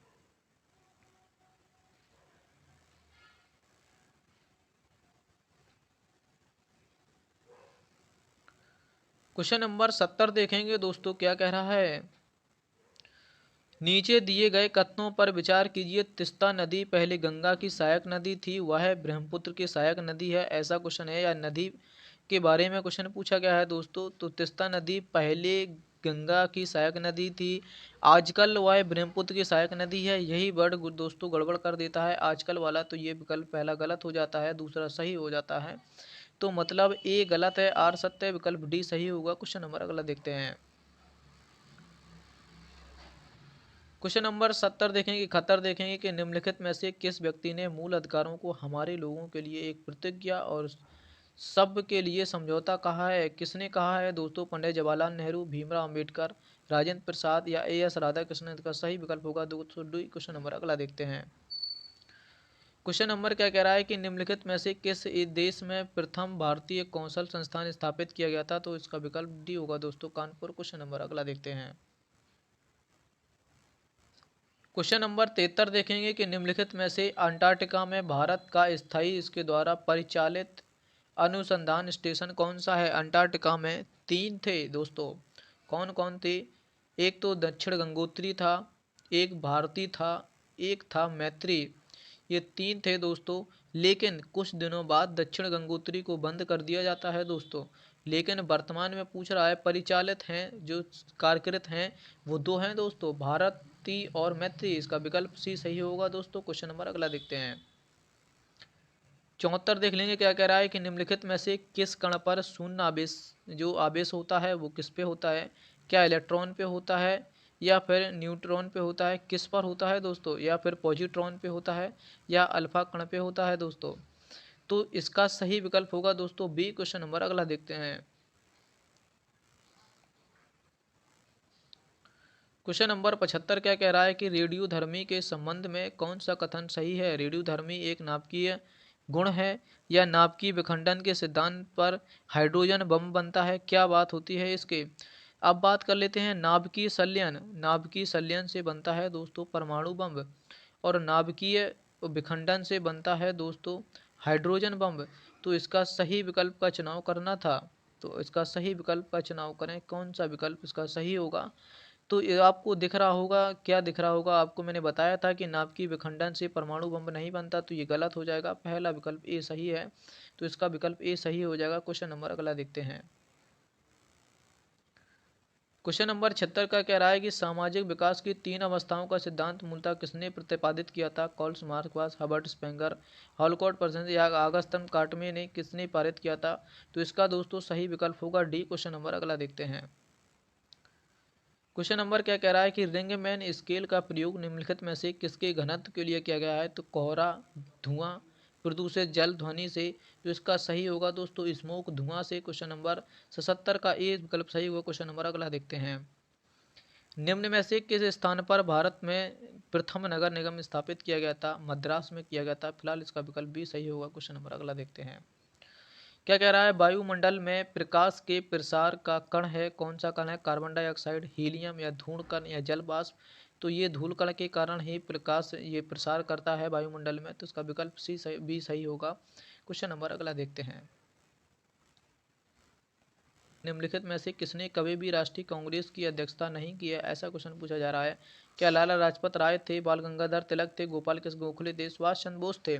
क्वेश्चन नंबर 70 देखेंगे दोस्तों, क्या कह रहा है। नीचे दिए गए कथनों पर विचार कीजिए। तिस्ता नदी पहले गंगा की सहायक नदी थी, वह ब्रह्मपुत्र की सहायक नदी है, ऐसा क्वेश्चन है, या नदी के बारे में क्वेश्चन पूछा गया है दोस्तों। तो तिस्ता नदी पहले गंगा की सहायक नदी थी, आजकल वह ब्रह्मपुत्र की सहायक नदी है। यही वर्ड दोस्तों गड़बड़ कर देता है आजकल वाला, तो ये विकल्प पहला गलत हो जाता है, दूसरा सही हो जाता है। तो मतलब ए गलत है, आर सत्य है, विकल्प डी सही होगा। क्वेश्चन नंबर अगला देखते हैं। क्वेश्चन नंबर 70 देखेंगे, 71 देखेंगे कि निम्नलिखित में से किस व्यक्ति ने मूल अधिकारों को हमारे लोगों के लिए एक प्रतिज्ञा और सब के लिए समझौता कहा है। किसने कहा है दोस्तों। पंडित जवाहरलाल नेहरू, भीमराव अंबेडकर, राजेंद्र प्रसाद या एस राधाकृष्णन। का सही विकल्प होगा दोस्तों डी। क्वेश्चन नंबर अगला देखते हैं। क्वेश्चन नंबर क्या कह रहा है कि निम्नलिखित में से किस देश में प्रथम भारतीय कौशल संस्थान स्थापित किया गया था। तो इसका विकल्प डी होगा दोस्तों, कानपुर। क्वेश्चन नंबर अगला देखते हैं। क्वेश्चन नंबर 73 देखेंगे कि निम्नलिखित में से अंटार्कटिका में भारत का स्थायी इसके द्वारा परिचालित अनुसंधान स्टेशन कौन सा है। अंटार्कटिका में 3 थे दोस्तों, कौन कौन थे। एक तो दक्षिण गंगोत्री था, एक भारती था, एक था मैत्री। ये 3 थे दोस्तों, लेकिन कुछ दिनों बाद दक्षिण गंगोत्री को बंद कर दिया जाता है दोस्तों। लेकिन वर्तमान में पूछ रहा है परिचालित हैं, जो कार्यरत हैं वो 2 हैं दोस्तों, भारती और मैत्री। इसका विकल्प सी सही होगा दोस्तों। क्वेश्चन नंबर अगला देखते हैं। 74 देख लेंगे, क्या कह रहा है कि निम्नलिखित में से किस कण पर शून्य आवेश जो आवेश होता है वो किस पे होता है। क्या इलेक्ट्रॉन पे होता है, या फिर न्यूट्रॉन पे होता है, किस पर होता है दोस्तों, या फिर पॉजिट्रॉन पे होता है, या अल्फा कण पे होता है दोस्तों। तो इसका सही विकल्प होगा दोस्तों बी। क्वेश्चन नंबर अगला देखते हैं। क्वेश्चन नंबर 75 क्या कह रहा है कि रेडियोधर्मी के संबंध में कौन सा कथन सही है। रेडियोधर्मी एक नाभिकीय गुण है, या नाभिकीय विखंडन के सिद्धांत पर हाइड्रोजन बम बनता है। क्या बात होती है इसके। अब बात कर लेते हैं नाभिकीय संलयन। नाभिकीय संलयन से बनता है दोस्तों परमाणु बम, और नाभिकीय विखंडन से बनता है दोस्तों हाइड्रोजन बम। तो इसका सही विकल्प का चुनाव करना था, तो इसका सही विकल्प का चुनाव करें। कौन सा विकल्प इसका सही होगा। तो ये आपको दिख रहा होगा, क्या दिख रहा होगा आपको, मैंने बताया था कि नाभिकीय विखंडन से परमाणु बम नहीं बनता, तो ये गलत हो जाएगा। पहला विकल्प ए सही है, तो इसका विकल्प ए सही हो जाएगा। क्वेश्चन नंबर अगला देखते हैं। क्वेश्चन नंबर 76 का कह रहा है कि सामाजिक विकास की 3 अवस्थाओं का सिद्धांत मूलतः किसने प्रतिपादित किया था। कॉल्स, मार्क्सवास, हर्बर्ट स्पेंगर, हॉलकॉट पर्सन या अगस्तम कार्टमे ने किसने पारित किया था। तो इसका दोस्तों सही विकल्प होगा डी। क्वेश्चन नंबर अगला देखते हैं। क्वेश्चन नंबर क्या कह रहा है कि रिंगमैन स्केल का प्रयोग निम्नलिखित में से किसके घनत्व के लिए किया गया है। तो कोहरा, धुआं, प्रदूषित जल, ध्वनि से। तो इसका सही होगा दोस्तों स्मोक, धुआं से। क्वेश्चन नंबर 77 का ए विकल्प सही होगा। क्वेश्चन नंबर अगला देखते हैं। निम्न में से किस स्थान पर भारत में प्रथम नगर निगम स्थापित किया गया था। मद्रास में किया गया था। फिलहाल इसका विकल्प भी सही होगा। क्वेश्चन नंबर अगला देखते हैं। क्या कह रहा है वायुमंडल में प्रकाश के प्रसार का कण है, कौन सा कण है। कार्बन डाइऑक्साइड, हीलियम, या धूल कण, या जल वाष्प। तो ये धूल कण के कारण ही प्रकाश ये प्रसार करता है वायुमंडल में, तो इसका विकल्प सी सही, बी सही होगा। क्वेश्चन नंबर अगला देखते हैं। निम्नलिखित में से किसने कभी भी राष्ट्रीय कांग्रेस की अध्यक्षता नहीं की है, ऐसा क्वेश्चन पूछा जा रहा है। क्या लाला लाजपत राय थे, बाल गंगाधर तिलक थे, गोपाल कृष्ण गोखले थे, सुभाष चंद्र बोस थे।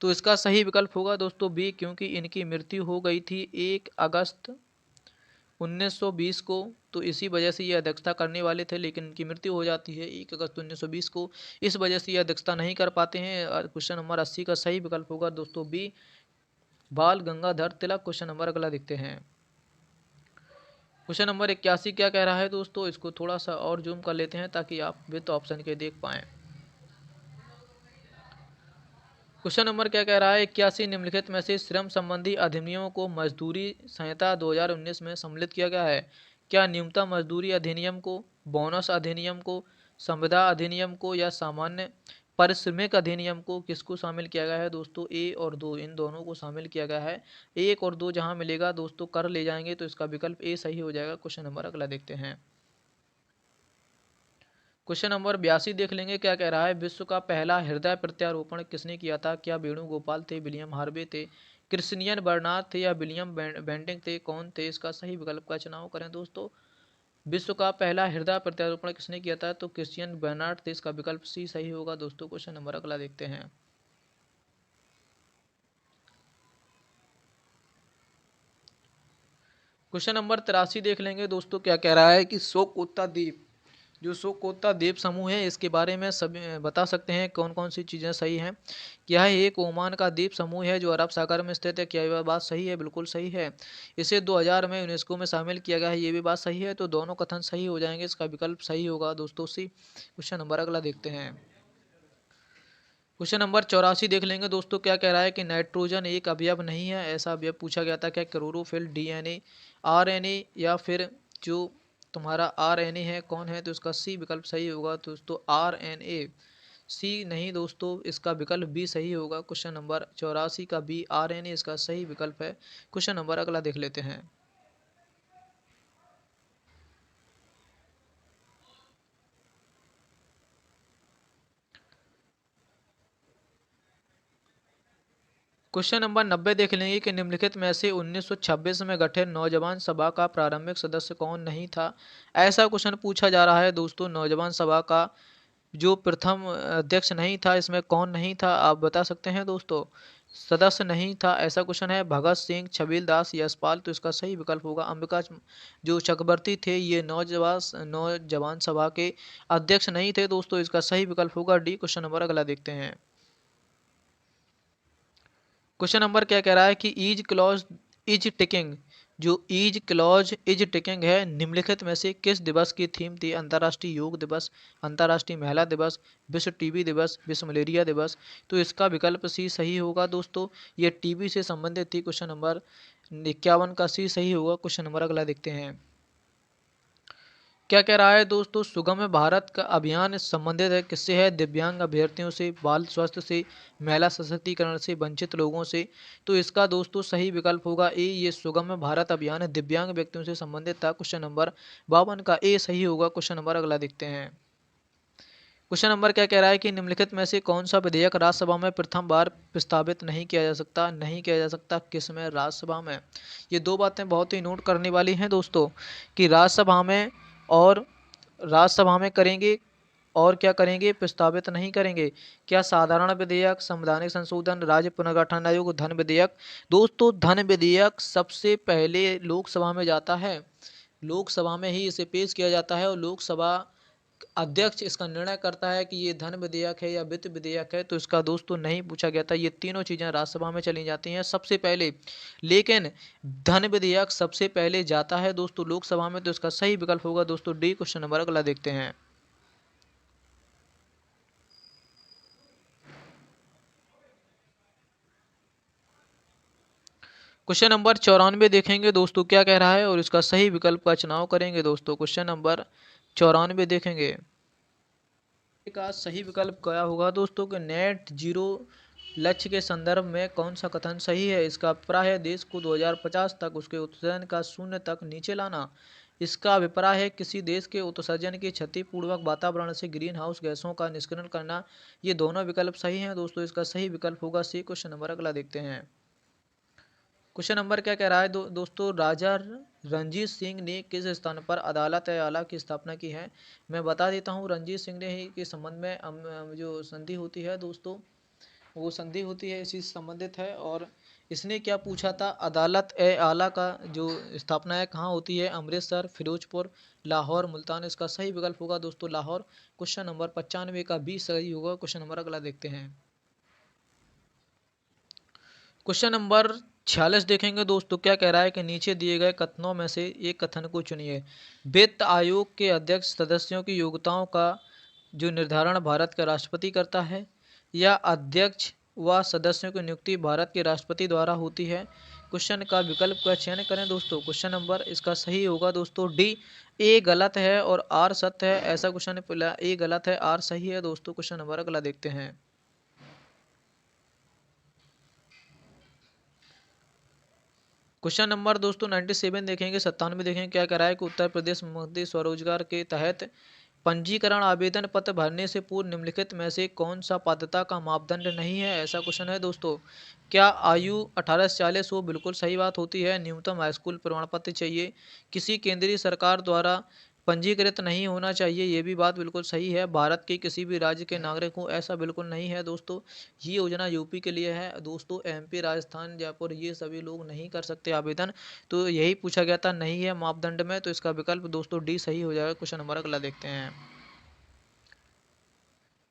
तो इसका सही विकल्प होगा दोस्तों बी, क्योंकि इनकी मृत्यु हो गई थी 1 अगस्त 1920 को। तो इसी वजह से ये अध्यक्षता करने वाले थे, लेकिन इनकी मृत्यु हो जाती है 1 अगस्त 1920 को। इस वजह से ये अध्यक्षता नहीं कर पाते हैं। क्वेश्चन नंबर 80 का सही विकल्प होगा दोस्तों बी, बाल गंगाधर तिलक। क्वेश्चन नंबर अगला देखते हैं। क्वेश्चन नंबर 81 क्या कह रहा है दोस्तों, इसको थोड़ा सा और जूम कर लेते हैं ताकि आप विद ऑप्शन के देख पाएं। क्वेश्चन नंबर क्या कह रहा है 81, निम्नलिखित में से श्रम संबंधी अधिनियमों को मजदूरी संहिता 2019 में सम्मिलित किया गया है। क्या न्यूनतम मजदूरी अधिनियम को, बोनस अधिनियम को, संविदा अधिनियम को, या सामान्य पारिश्रमिक अधिनियम को, किसको शामिल किया गया है दोस्तों। ए और 2 इन दोनों को शामिल किया गया है। 1 और 2 जहां मिलेगा दोस्तों कर ले जाएंगे, तो इसका विकल्प ए सही हो जाएगा। क्वेश्चन नंबर अगला देखते हैं। क्वेश्चन नंबर 82 देख लेंगे, क्या कह रहा है विश्व का पहला हृदय प्रत्यारोपण किसने किया था। क्या वेणुगोपाल थे, विलियम हार्वे थे, क्रिश्चियन बर्नार्ड थे या विलियम बेंटिंग थे, कौन थे? इसका सही विकल्प का चुनाव करें दोस्तों। विश्व का पहला हृदय प्रत्यारोपण किसने किया था? तो क्रिश्चियन बर्नार्ड थे, इसका विकल्प सी सही होगा दोस्तों। क्वेश्चन नंबर अगला देखते हैं। क्वेश्चन नंबर 83 देख लेंगे दोस्तों, क्या कह रहा है कि सोकोत्ता द्वीप, जो सोकोत्ता द्वीप समूह है, इसके बारे में सभी बता सकते हैं कौन कौन सी चीज़ें सही हैं। क्या है? एक ओमान का द्वीप समूह है जो अरब सागर में स्थित है। क्या यह बात सही है? बिल्कुल सही है। इसे 2000 में यूनेस्को में शामिल किया गया है, ये भी बात सही है। तो दोनों कथन सही हो जाएंगे, इसका विकल्प सही होगा दोस्तों सी। क्वेश्चन नंबर अगला देखते हैं। क्वेश्चन नंबर 84 देख लेंगे दोस्तों, क्या कह रहा है कि नाइट्रोजन एक अवयव नहीं है, ऐसा अवयव पूछा गया था। क्या क्लोरोफिल, डीएनए, आरएनए या फिर जो तुम्हारा आरएनए है, कौन है? तो इसका सी विकल्प सही होगा दोस्तों, आरएनए। सी नहीं दोस्तों, इसका विकल्प बी सही होगा। क्वेश्चन नंबर 84 का बी, आरएनए, इसका सही विकल्प है। क्वेश्चन नंबर अगला देख लेते हैं। क्वेश्चन नंबर 90 देख लेंगे कि निम्नलिखित में से 1926 में गठित नौजवान सभा का प्रारंभिक सदस्य कौन नहीं था? ऐसा क्वेश्चन पूछा जा रहा है दोस्तों। नौजवान सभा का जो प्रथम अध्यक्ष नहीं था, इसमें कौन नहीं था? आप बता सकते हैं दोस्तों। सदस्य नहीं था, ऐसा क्वेश्चन है। भगत सिंह, छबील दास, यशपाल, तो इसका सही विकल्प होगा अंबिका जो चक्रवर्ती थे, ये नौजवान सभा के अध्यक्ष नहीं थे दोस्तों। इसका सही विकल्प होगा डी। क्वेश्चन नंबर अगला देखते हैं। क्वेश्चन नंबर क्या कह रहा है कि ईज क्लॉज इज टिकिंग, जो ईज क्लॉज इज टिकिंग है, निम्नलिखित में से किस दिवस की थीम थी? अंतर्राष्ट्रीय योग दिवस, अंतर्राष्ट्रीय महिला दिवस, विश्व टीबी दिवस, विश्व मलेरिया दिवस। तो इसका विकल्प सी सही होगा दोस्तों, ये टीबी से संबंधित थी। क्वेश्चन नंबर 51 का सी सही होगा। क्वेश्चन नंबर अगला देखते हैं। क्या कह रहा है दोस्तों? सुगम भारत का अभियान संबंधित है किससे? है दिव्यांग अभ्यर्थियों से, बाल स्वास्थ्य से, महिला सशक्तिकरण से, वंचित लोगों से। तो इसका दोस्तों सही विकल्प होगा ए, ये सुगम भारत अभियान दिव्यांग व्यक्तियों से संबंधित था। क्वेश्चन नंबर 52 का ए सही होगा। क्वेश्चन नंबर अगला देखते हैं। क्वेश्चन नंबर क्या कह रहा है कि निम्नलिखित में से कौन सा विधेयक राज्यसभा में प्रथम बार प्रस्तावित नहीं किया जा सकता? नहीं किया जा सकता किस में? राज्यसभा में। ये दो बातें बहुत ही नोट करने वाली हैं दोस्तों, कि राज्यसभा में और राज्यसभा में करेंगे और क्या करेंगे? प्रस्तावित नहीं करेंगे। क्या साधारण विधेयक, संवैधानिक संशोधन, राज्य पुनर्गठन आयोग, धन विधेयक? दोस्तों धन विधेयक सबसे पहले लोकसभा में जाता है, लोकसभा में ही इसे पेश किया जाता है और लोकसभा अध्यक्ष इसका निर्णय करता है कि ये धन विधेयक है या वित्त विधेयक है। तो इसका दोस्तों नहीं पूछा गया था, ये तीनों चीज़ें राज्यसभा में चली जाती हैं सबसे पहले, लेकिन धन विधेयक सबसे पहले जाता है दोस्तों लोकसभा में। तो इसका सही विकल्प होगा दोस्तों डी। क्वेश्चन नंबर अगला देखते हैं। क्वेश्चन नंबर 94 देखेंगे दोस्तों, क्या कह रहा है और इसका सही विकल्प का चुनाव करेंगे दोस्तों। क्वेश्चन नंबर 94 देखेंगे, का सही विकल्प क्या होगा दोस्तों कि नेट जीरो लक्ष्य के संदर्भ में कौन सा कथन सही है? इसका अभिप्राय है देश को 2050 तक उसके उत्सर्जन का शून्य तक नीचे लाना। इसका अभिप्राय है किसी देश के उत्सर्जन की क्षतिपूर्वक वातावरण से ग्रीन हाउस गैसों का निष्करण करना। ये दोनों विकल्प सही हैं दोस्तों, इसका सही विकल्प होगा सी। क्वेश्चन नंबर अगला देखते हैं। क्वेश्चन नंबर क्या कह रहा है दोस्तों, राजा रणजीत सिंह ने किस स्थान पर अदालत आला की स्थापना की है? मैं बता देता हूँ, रणजीत सिंह ने ही के संबंध में जो संधि होती है दोस्तों, वो संधि होती है इसी से संबंधित है। और इसने क्या पूछा था? अदालत आला का जो स्थापना है कहाँ होती है? अमृतसर, फिरोजपुर, लाहौर, मुल्तान। इसका सही विकल्प होगा दोस्तों लाहौर। क्वेश्चन नंबर 95 का बी सही होगा। क्वेश्चन नंबर अगला देखते हैं। क्वेश्चन नंबर 46 देखेंगे दोस्तों, क्या कह रहा है कि नीचे दिए गए कथनों में से एक कथन को चुनिए। वित्त आयोग के अध्यक्ष सदस्यों की योग्यताओं का जो निर्धारण भारत का राष्ट्रपति करता है, या अध्यक्ष व सदस्यों की नियुक्ति भारत के राष्ट्रपति द्वारा होती है? क्वेश्चन का विकल्प का चयन करें दोस्तों। क्वेश्चन नंबर इसका सही होगा दोस्तों डी। ए गलत है और आर सत्य है, ऐसा क्वेश्चन ए गलत है, आर सही है दोस्तों। क्वेश्चन नंबर अगला देखते हैं। क्वेश्चन नंबर दोस्तों 97 देखेंगे, 97 देखेंगे, क्या कह रहा है कि उत्तर प्रदेश मुख्यमंत्री स्वरोजगार के तहत पंजीकरण आवेदन पत्र भरने से पूर्व निम्नलिखित में से कौन सा पात्रता का मापदंड नहीं है? ऐसा क्वेश्चन है दोस्तों। क्या आयु 18 से 40 हो? बिल्कुल सही बात होती है। न्यूनतम हाई स्कूल प्रमाण पत्र चाहिए। किसी केंद्रीय सरकार द्वारा पंजीकृत नहीं होना चाहिए, ये भी बात बिल्कुल सही है। भारत के किसी भी राज्य के नागरिक हो, ऐसा बिल्कुल नहीं है दोस्तों। ये योजना यूपी के लिए है दोस्तों। एमपी, राजस्थान, जयपुर ये सभी लोग नहीं कर सकते आवेदन। तो यही पूछा गया था, नहीं है मापदंड में, तो इसका विकल्प दोस्तों डी सही हो जाएगा। क्वेश्चन नंबर अगला देखते हैं।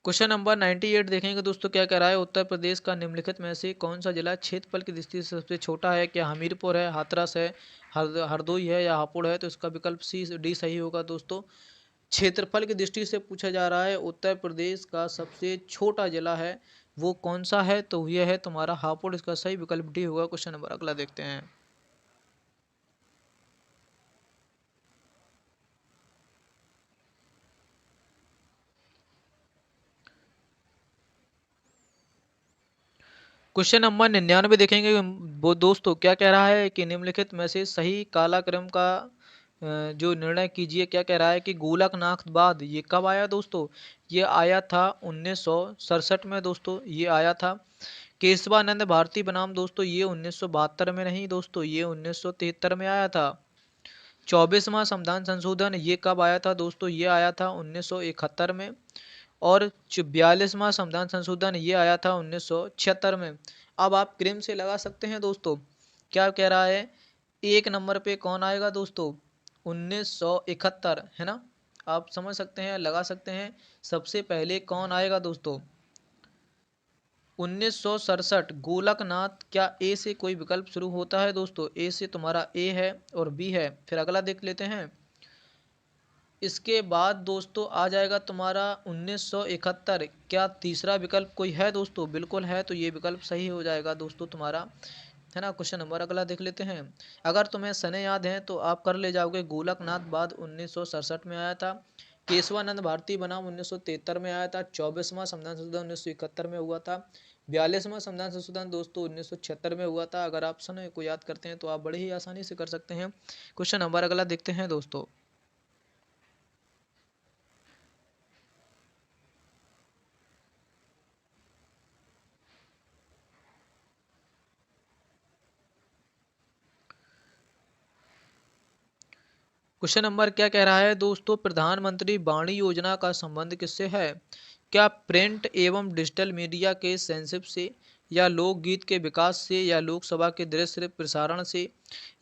क्वेश्चन नंबर 98 देखेंगे दोस्तों, क्या कह रहा है? उत्तर प्रदेश का निम्नलिखित में से कौन सा जिला क्षेत्रफल की दृष्टि से सबसे छोटा है? क्या हमीरपुर है, हाथरस है, हरदोई है या हापुड़ है? तो इसका विकल्प सी डी सही होगा दोस्तों। क्षेत्रफल की दृष्टि से पूछा जा रहा है, उत्तर प्रदेश का सबसे छोटा जिला है वो कौन सा है? तो यह है तुम्हारा हापुड़। इसका सही विकल्प डी होगा। क्वेश्चन नंबर अगला देखते हैं। क्वेश्चन नंबर 99 देखेंगे वो दोस्तों, क्या कह रहा है कि निम्नलिखित में से सही कालाक्रम का जो निर्णय कीजिए। क्या कह रहा है कि गोलकनाथ बाद ये कब आया दोस्तों? ये आया था 1967 में दोस्तों, ये आया था। केशवानंद भारती बनाम दोस्तों, ये 1972 में नहीं दोस्तों, ये 1973 में आया था। 24वां संविधान संशोधन ये कब आया था दोस्तों? ये आया था 1971 में। और 42वां संविधान संशोधन ये आया था 1976 में। अब आप क्रम से लगा सकते हैं दोस्तों। क्या कह रहा है? एक नंबर पे कौन आएगा दोस्तों? 1971 है ना। आप समझ सकते हैं, लगा सकते हैं। सबसे पहले कौन आएगा दोस्तों? 1967 गोलकनाथ। क्या ए से कोई विकल्प शुरू होता है दोस्तों? ए से तुम्हारा ए है और बी है। फिर अगला देख लेते हैं। इसके बाद दोस्तों आ जाएगा तुम्हारा 1971। क्या तीसरा विकल्प कोई है दोस्तों? बिल्कुल है, तो ये विकल्प सही हो जाएगा दोस्तों तुम्हारा, है ना। क्वेश्चन नंबर अगला देख लेते हैं। अगर तुम्हें सने याद हैं तो आप कर ले जाओगे। गोलकनाथ बाद 1967 में आया था। केशवानंद भारती बनाम 1973 में आया था। 24वां संविधान संशोधन 1971 में हुआ था। 42वां संविधान संशोधन दोस्तों 1976 में हुआ था। अगर आप सन को याद करते हैं तो आप बड़े ही आसानी से कर सकते हैं। क्वेश्चन नंबर अगला देखते हैं दोस्तों। क्वेश्चन नंबर क्या कह रहा है दोस्तों? प्रधानमंत्री वाणी योजना का संबंध किससे है? क्या प्रिंट एवं डिजिटल मीडिया के सेंसरशिप से, या लोकगीत के विकास से, या लोकसभा के दृश्य प्रसारण से,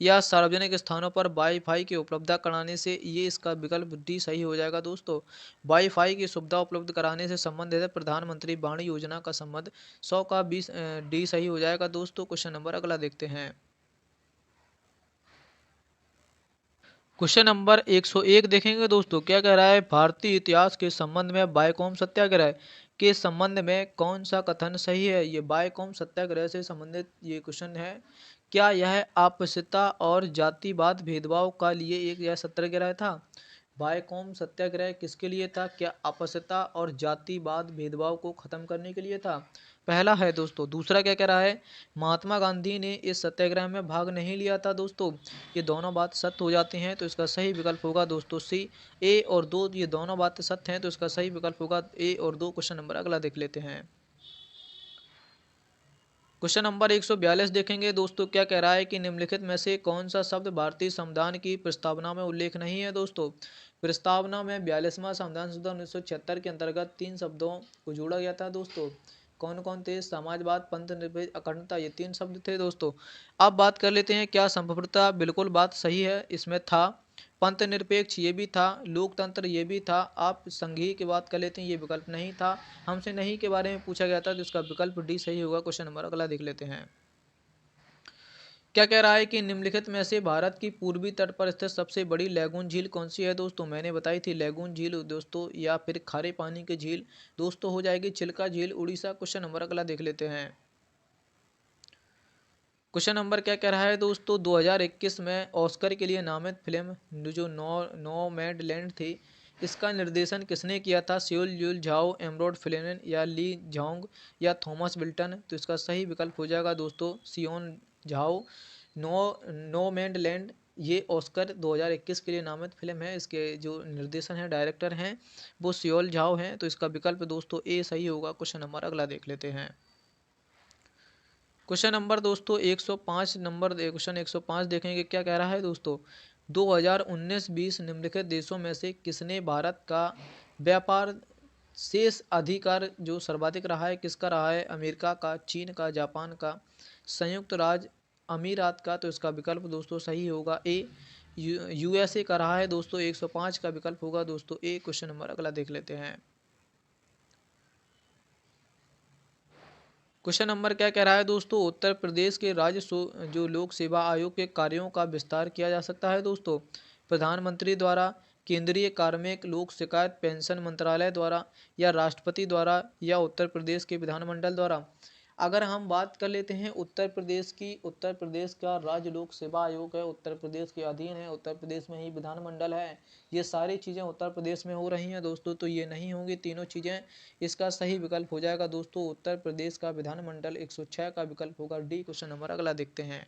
या सार्वजनिक स्थानों पर वाईफाई की उपलब्धता कराने से? ये इसका विकल्प डी सही हो जाएगा दोस्तों। वाईफाई की सुविधा उपलब्ध कराने से संबंधित है प्रधानमंत्री वाणी योजना का संबंध। 100 का 20 डी सही हो जाएगा दोस्तों। क्वेश्चन नंबर अगला देखते हैं। क्वेश्चन नंबर 101 देखेंगे दोस्तों, क्या कह रहा है? भारतीय इतिहास के संबंध में बायकॉम सत्याग्रह के संबंध में कौन सा कथन सही है? ये बायकॉम सत्याग्रह से संबंधित ये क्वेश्चन है। क्या यह अस्पृश्यता और जातिवाद भेदभाव का लिए एक यह सत्याग्रह था? बायकॉम सत्याग्रह किसके लिए था? क्या अस्पृश्यता और जातिवाद भेदभाव को खत्म करने के लिए था? पहला है दोस्तों। दूसरा क्या कह रहा है? महात्मा गांधी ने इस सत्याग्रह में भाग नहीं लिया था दोस्तों। ये दोनों बात सत्य हो जाती हैं, तो इसका सही विकल्प होगा दोस्तों सी। ए और दो ये दोनों बातें सत्य हैं, तो इसका सही विकल्प होगा ए और दो। क्वेश्चन नंबर अगला देख लेते हैं। क्वेश्चन नंबर 142 देखेंगे दोस्तों, क्या कह रहा है कि निम्नलिखित में से कौन सा शब्द भारतीय संविधान की प्रस्तावना में उल्लेख नहीं है दोस्तों? प्रस्तावना में 42वां संविधान संशोधन 1976 के अंतर्गत 3 शब्दों को जोड़ा गया था दोस्तों। कौन कौन थे? समाजवाद, पंथ निरपेक्ष, अखंडता, ये 3 शब्द थे दोस्तों। अब बात कर लेते हैं क्या संभवतः बिल्कुल बात सही है इसमें था। पंथ निरपेक्ष ये भी था, लोकतंत्र ये भी था। आप संघीय की बात कर लेते हैं, ये विकल्प नहीं था। हमसे नहीं के बारे में पूछा गया था, तो इसका विकल्प डी सही होगा। क्वेश्चन नंबर अगला देख लेते हैं। क्या कह रहा है कि निम्नलिखित में से भारत की पूर्वी तट पर स्थित सबसे बड़ी लैगून झील कौन सी है दोस्तों? मैंने बताई थी लैगून झील दोस्तों, या फिर खारे पानी की झील दोस्तों हो जाएगी चिल्का झील, उड़ीसा। क्वेश्चन नंबर अगला देख लेते हैं। क्वेश्चन नंबर क्या कह रहा है दोस्तों? 2021 में ऑस्कर के लिए नामित फिल्म जो नोमैडलैंड थी, इसका निर्देशन किसने किया था? सियोल यूल झाओ, एमरोड फिलेन, या ली झाओंग, या थॉमस विल्टन? तो इसका सही विकल्प हो जाएगा दोस्तों सियोन झाओ। नोमैडलैंड ये ऑस्कर 2021 के लिए नामित फिल्म है। इसके जो निर्देशन है, डायरेक्टर हैं, वो सियोल झाओ हैं। तो इसका विकल्प दोस्तों ए सही होगा। क्वेश्चन नंबर अगला देख लेते हैं। क्वेश्चन नंबर दोस्तों 105 नंबर क्वेश्चन 105 देखेंगे क्या कह रहा है दोस्तों। 2019-20 निम्नलिखित देशों में से किसने भारत का व्यापार शेष अधिकार जो सर्वाधिक रहा है, किसका रहा है? अमेरिका का, चीन का, जापान का, संयुक्त राज्य अमीरात का। तो इसका विकल्प दोस्तों सही होगा ए यूएसए का रहा है दोस्तों। 105 का विकल्प होगा दोस्तों ए। क्वेश्चन नंबर अगला देख लेते हैं। क्वेश्चन नंबर क्या कह रहा है दोस्तों। उत्तर प्रदेश के राज्य जो लोक सेवा आयोग के कार्यों का विस्तार किया जा सकता है दोस्तों। प्रधानमंत्री द्वारा, केंद्रीय कार्मिक लोक शिकायत पेंशन मंत्रालय द्वारा, या राष्ट्रपति द्वारा, या उत्तर प्रदेश के विधानमंडल द्वारा। अगर हम बात कर लेते हैं उत्तर प्रदेश की, उत्तर प्रदेश का राज्य लोक सेवा आयोग है, उत्तर प्रदेश के अधीन है, उत्तर प्रदेश में ही विधानमंडल है। ये सारी चीज़ें उत्तर प्रदेश में हो रही हैं दोस्तों। तो ये नहीं होंगी तीनों चीज़ें। इसका सही विकल्प हो जाएगा दोस्तों उत्तर प्रदेश का विधानमंडल। 106 का विकल्प होगा डी। क्वेश्चन नंबर अगला देखते हैं।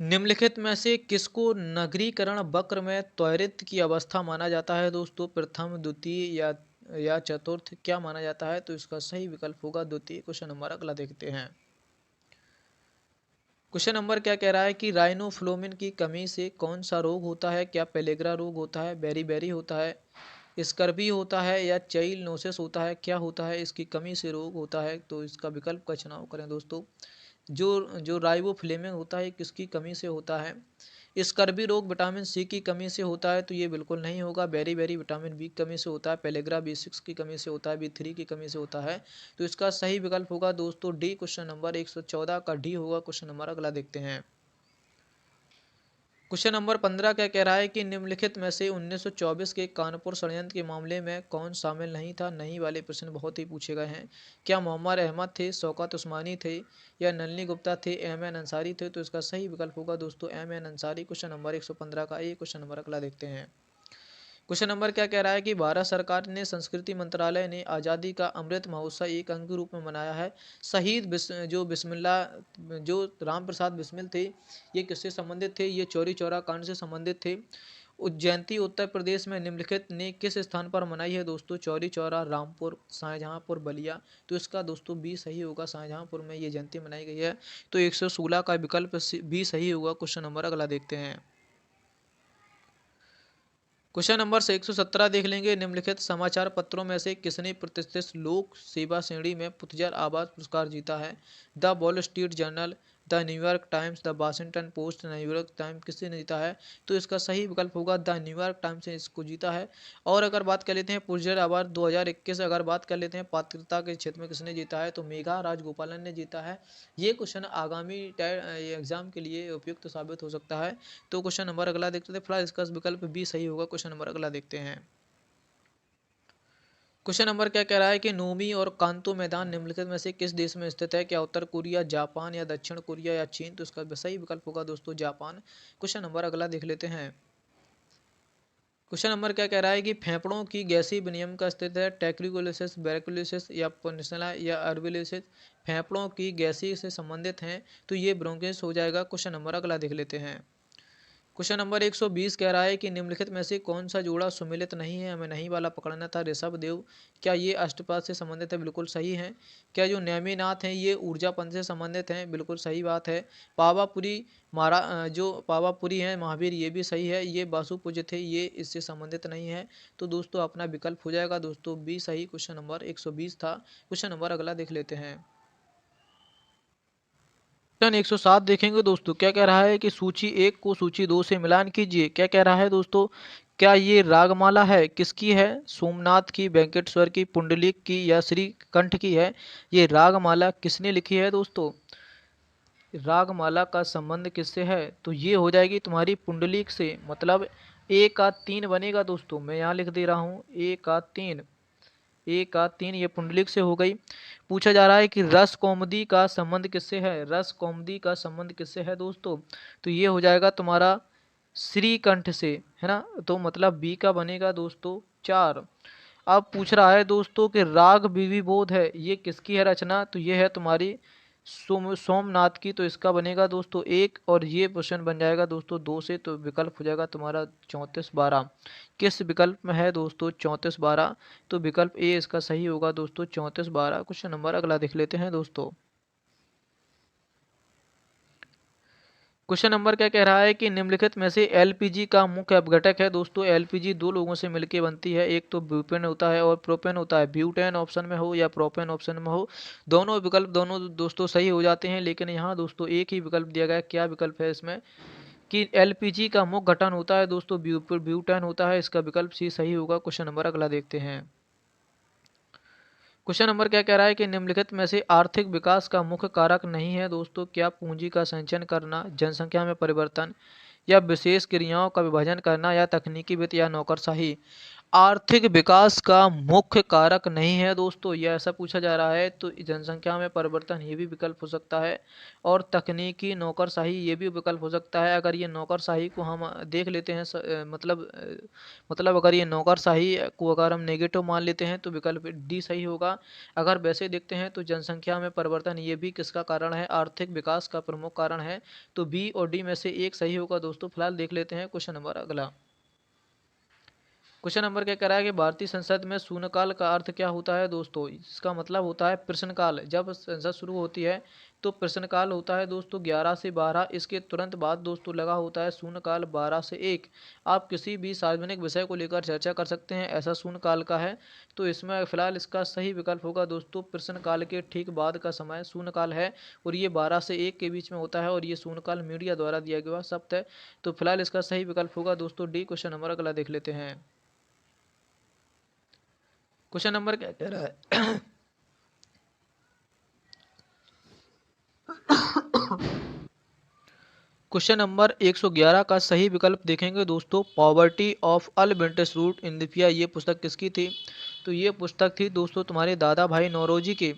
निम्नलिखित में से किसको नगरीकरण वक्र में त्वरित की अवस्था माना जाता है दोस्तों। प्रथम, द्वितीय या चतुर्थ क्या माना जाता है? तो इसका सही विकल्प होगा द्वितीय। क्वेश्चन नंबर अगला देखते हैं। क्वेश्चन नंबर क्या कह रहा है कि राइनोफ्लोमिन की कमी से कौन सा रोग होता है? क्या पेलेग्रा रोग होता है, बेरी होता है, स्कर्वी होता है, या चाइल्ड नोसिस होता है? क्या होता है? इसकी कमी से रोग होता है। तो इसका विकल्प का चुनाव करें दोस्तों। जो जो राइबोफ्लेविन होता है किसकी कमी से होता है? स्कर्वी रोग विटामिन सी की कमी से होता है। तो ये बिल्कुल नहीं होगा। बेरी विटामिन बी की कमी से होता है। पेलेग्रा B6 की कमी से होता है। B3 की कमी से होता है। तो इसका सही विकल्प होगा दोस्तों डी। क्वेश्चन नंबर 114 का डी होगा। क्वेश्चन नंबर अगला देखते हैं। क्वेश्चन नंबर 15 क्या कह रहा है कि निम्नलिखित में से 1924 के कानपुर षड्यंत्र के मामले में कौन शामिल नहीं था? नहीं वाले प्रश्न बहुत ही पूछे गए हैं। क्या मोहम्मद अहमद थे, शौकत उस्मानी थे, या नलनी गुप्ता थे, एम एन अंसारी थे? तो इसका सही विकल्प होगा दोस्तों M N Ansari. Question number 115 का ए। क्वेश्चन नंबर अगला देखते हैं। क्वेश्चन नंबर क्या कह रहा है कि भारत सरकार ने, संस्कृति मंत्रालय ने आज़ादी का अमृत महोत्सव एक अंग के रूप में मनाया है। शहीद जो बिस्मिल्लाह जो राम प्रसाद बिस्मिल थे, ये किससे संबंधित थे? ये चौरी चौरा कांड से संबंधित थे। जयंती उत्तर प्रदेश में निम्नलिखित ने किस स्थान पर मनाई है दोस्तों? चौरी चौरा, रामपुर, शाहजहांपुर, बलिया। तो इसका दोस्तों बी सही होगा। शाहजहांपुर में ये जयंती मनाई गई है। तो 116 का विकल्प बी सही होगा। क्वेश्चन नंबर अगला देखते हैं। क्वेश्चन नंबर से 117 देख लेंगे। निम्नलिखित समाचार पत्रों में से किसने प्रतिष्ठित लोक सेवा श्रेणी में पुरस्कार आवाज पुरस्कार जीता है? The wall street journal, the New York times, the Washington post, New York times किसने जीता है? तो इसका सही विकल्प होगा द न्यूयॉर्क टाइम्स ने इसको जीता है। और अगर बात कर लेते हैं पुरस्कार अवार्ड 2021, अगर बात कर लेते हैं पात्रता के क्षेत्र में किसने जीता है, तो मेघा राजगोपालन ने जीता है। ये क्वेश्चन आगामी एग्जाम के लिए उपयुक्त साबित हो सकता है। तो क्वेश्चन नंबर अगला देखते हैं। फिलहाल इसका विकल्प बी सही होगा। क्वेश्चन नंबर अगला देखते हैं। क्वेश्चन नंबर क्या कह रहा है कि नोमी और कांतो मैदान निम्नलिखित में से किस देश में स्थित है? क्या उत्तर कोरिया, जापान, या दक्षिण कोरिया, या चीन? तो इसका सही विकल्प होगा दोस्तों जापान। क्वेश्चन नंबर अगला देख लेते हैं। क्वेश्चन नंबर क्या कह रहा है कि फेफड़ों की गैसीय विनियम का स्थित है? टैक्रिकोलिसिस, बैरकुलिसिस, या पनिसला, या अर्बिलिसिस? फेफड़ों की गैसीय से संबंधित हैं। तो ये ब्रोंकिस हो जाएगा। क्वेश्चन नंबर अगला देख लेते हैं। क्वेश्चन नंबर 120 कह रहा है कि निम्नलिखित में से कौन सा जोड़ा सुमेलित नहीं है? हमें नहीं वाला पकड़ना था। ऋषभ देव, क्या ये अष्टपाद से संबंधित है? बिल्कुल सही है। क्या जो नेमिनाथ हैं ये ऊर्जापन से संबंधित हैं? बिल्कुल सही बात है। पावापुरी जो पावापुरी हैं महावीर, ये भी सही है। ये वासुपूज्य थे, ये इससे संबंधित नहीं है। तो दोस्तों अपना विकल्प हो जाएगा दोस्तों बी सही। क्वेश्चन नंबर 120 था। क्वेश्चन नंबर अगला देख लेते हैं। प्रश्न 107 देखेंगे दोस्तों। क्या कह रहा है कि सूची 1 को सूची 2 से मिलान कीजिए। क्या कह रहा है दोस्तों? क्या ये रागमाला है? किसकी है? सोमनाथ की, वेंकटेश्वर की, पुंडलिक की, या श्री कंठ की है? ये रागमाला किसने लिखी है दोस्तों? रागमाला का संबंध किससे है? तो ये हो जाएगी तुम्हारी पुंडलिक से। मतलब ए का 3 बनेगा दोस्तों। मैं यहाँ लिख दे रहा हूँ ए का 3। ए का 3 ये पुंडलिक से हो गई। पूछा जा रहा है कि रस कौमुदी का संबंध किससे है? रस कौमुदी का संबंध किससे है दोस्तों? तो ये हो जाएगा तुम्हारा श्रीकंठ से, है ना। तो मतलब बी का बनेगा दोस्तों 4। अब पूछ रहा है दोस्तों कि राग बीवी बोध है, ये किसकी है रचना? तो ये है तुम्हारी सोमनाथ की। तो इसका बनेगा दोस्तों एक, और ये क्वेश्चन बन जाएगा दोस्तों दो से। तो विकल्प हो जाएगा तुम्हारा 34/12। किस विकल्प में है दोस्तों 34/12? तो विकल्प ए इसका सही होगा दोस्तों 34/12। क्वेश्चन नंबर अगला देख लेते हैं दोस्तों। क्वेश्चन नंबर क्या कह रहा है कि निम्नलिखित में से एलपीजी का मुख्य अपघटक है दोस्तों। एलपीजी दो लोगों से मिलकर बनती है, एक तो ब्यूटेन होता है और प्रोपेन होता है। ब्यूटेन ऑप्शन में हो या प्रोपेन ऑप्शन में हो, दोनों विकल्प दोनों दोस्तों सही हो जाते हैं। लेकिन यहाँ दोस्तों एक ही विकल्प दिया गया है। क्या विकल्प है इसमें? कि एलपीजी का मुख्य घटक होता है दोस्तों ब्यूटेन होता है। इसका विकल्प सी सही होगा। क्वेश्चन नंबर अगला देखते हैं। क्वेश्चन नंबर क्या कह रहा है कि निम्नलिखित में से आर्थिक विकास का मुख्य कारक नहीं है दोस्तों। क्या पूंजी का संचयन करना, जनसंख्या में परिवर्तन, या विशेष क्रियाओं का विभाजन करना, या तकनीकी वित्त, या नौकरशाही? आर्थिक विकास का मुख्य कारक नहीं है दोस्तों, यह ऐसा पूछा जा रहा है। तो जनसंख्या में परिवर्तन ये भी विकल्प हो सकता है, और तकनीकी नौकरशाही ये भी विकल्प हो सकता है। अगर ये नौकरशाही को हम देख लेते हैं मतलब अगर ये नौकरशाही को अगर हम नेगेटिव मान लेते हैं तो विकल्प डी सही होगा। अगर वैसे देखते हैं तो जनसंख्या में परिवर्तन ये भी किसका कारण है? आर्थिक विकास का प्रमुख कारण है। तो बी और डी में से एक सही होगा दोस्तों। फिलहाल देख लेते हैं क्वेश्चन नंबर अगला। क्वेश्चन नंबर क्या कह रहा है कि भारतीय संसद में शून्यकाल का अर्थ क्या होता है दोस्तों? इसका मतलब होता है प्रश्नकाल। जब संसद शुरू होती है तो प्रश्नकाल होता है दोस्तों 11 से 12। इसके तुरंत बाद दोस्तों लगा होता है शून्यकाल 12 से 1। आप किसी भी सार्वजनिक विषय को लेकर चर्चा कर सकते हैं, ऐसा शून्यकाल का है। तो इसमें फिलहाल इसका सही विकल्प होगा दोस्तों प्रश्नकाल के ठीक बाद का समय शून्यकाल है, और ये 12 से 1 के बीच में होता है, और ये शून्यकाल मीडिया द्वारा दिया गया शब्द है। तो फिलहाल इसका सही विकल्प होगा दोस्तों डी। क्वेश्चन नंबर अगला देख लेते हैं। क्वेश्चन नंबर क्या कह रहा है? क्वेश्चन नंबर 111 का सही विकल्प देखेंगे दोस्तों। Poverty of un British rule in India, ये पुस्तक किसकी थी? तो ये पुस्तक थी दोस्तों तुम्हारे दादा भाई नौरोजी की।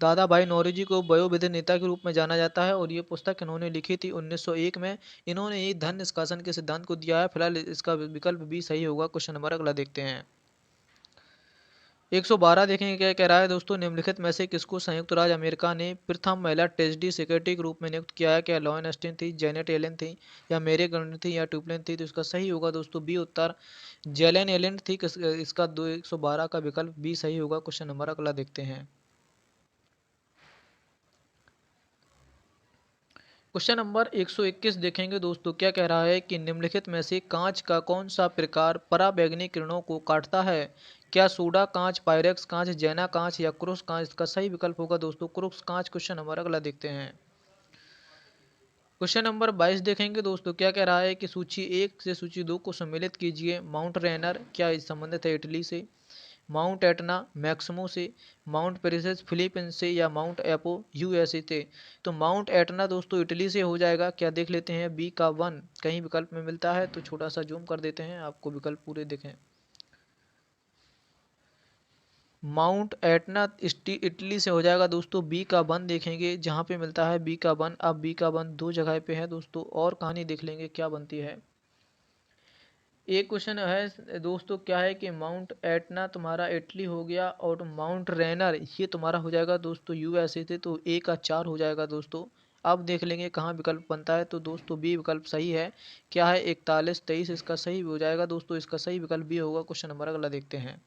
दादा भाई नौरोजी को वयोवृद्ध नेता के रूप में जाना जाता है, और ये पुस्तक इन्होंने लिखी थी 1901 में। इन्होंने ये धन निष्कासन के सिद्धांत को दिया है। फिलहाल इसका विकल्प भी सही होगा। क्वेश्चन नंबर अगला देखते हैं। 112 देखेंगे क्या कह रहा है दोस्तों। निम्नलिखित में से किसको संयुक्त राज्य अमेरिका ने प्रथम महिला ट्रेजरी सेक्रेटरी के रूप में नियुक्त किया है? क्या लॉयन एस्टिन थी, जैनेट एलन थी, या मेरी गवर्नर थी, या ट्यूपलिन थी? तो इसका सही होगा दोस्तों बी उत्तर जेलेन एलन थी। इसका 112 का विकल्प बी सही होगा। क्वेश्चन नंबर अगला देखते हैं। क्वेश्चन नंबर 121 देखेंगे दोस्तों। क्या कह रहा है कि निम्नलिखित में से कांच का कौन सा प्रकार पराबैंगनी किरणों को काटता है? क्या सोडा कांच, पायरेक्स कांच, जैना कांच, या क्रूस कांच? इसका सही विकल्प होगा दोस्तों क्रूस कांच। क्वेश्चन नंबर अगला देखते हैं। क्वेश्चन नंबर 22 देखेंगे दोस्तों। क्या कह रहा है कि सूची 1 से सूची 2 को सम्मिलित कीजिए। माउंट रेनर क्या संबंधित है इटली से? माउंट एटना मैक्सिमो से, माउंट पेरिसेस फिलीपींस से, या माउंट एपो यूएसए से? तो माउंट एटना दोस्तों इटली से हो जाएगा। क्या देख लेते हैं बी का 1 कहीं विकल्प में मिलता है तो छोटा सा जूम कर देते हैं, आपको विकल्प पूरे दिखें। माउंट एटना इटली से हो जाएगा दोस्तों। बी का 1 देखेंगे जहाँ पे मिलता है बी का 1। अब बी का 1 दो जगह पे है दोस्तों, और कहानी देख लेंगे क्या बनती है। एक क्वेश्चन है दोस्तों, क्या है कि माउंट एटना तुम्हारा इटली हो गया, और माउंट रेनर ये तुम्हारा हो जाएगा दोस्तों यूएसए से। तो ए का 4 हो जाएगा दोस्तों। अब देख लेंगे कहाँ विकल्प बनता है। तो दोस्तों बी विकल्प सही है। क्या है 41-23 इसका सही हो जाएगा दोस्तों। इसका सही विकल्प बी होगा। क्वेश्चन नंबर अगला देखते हैं।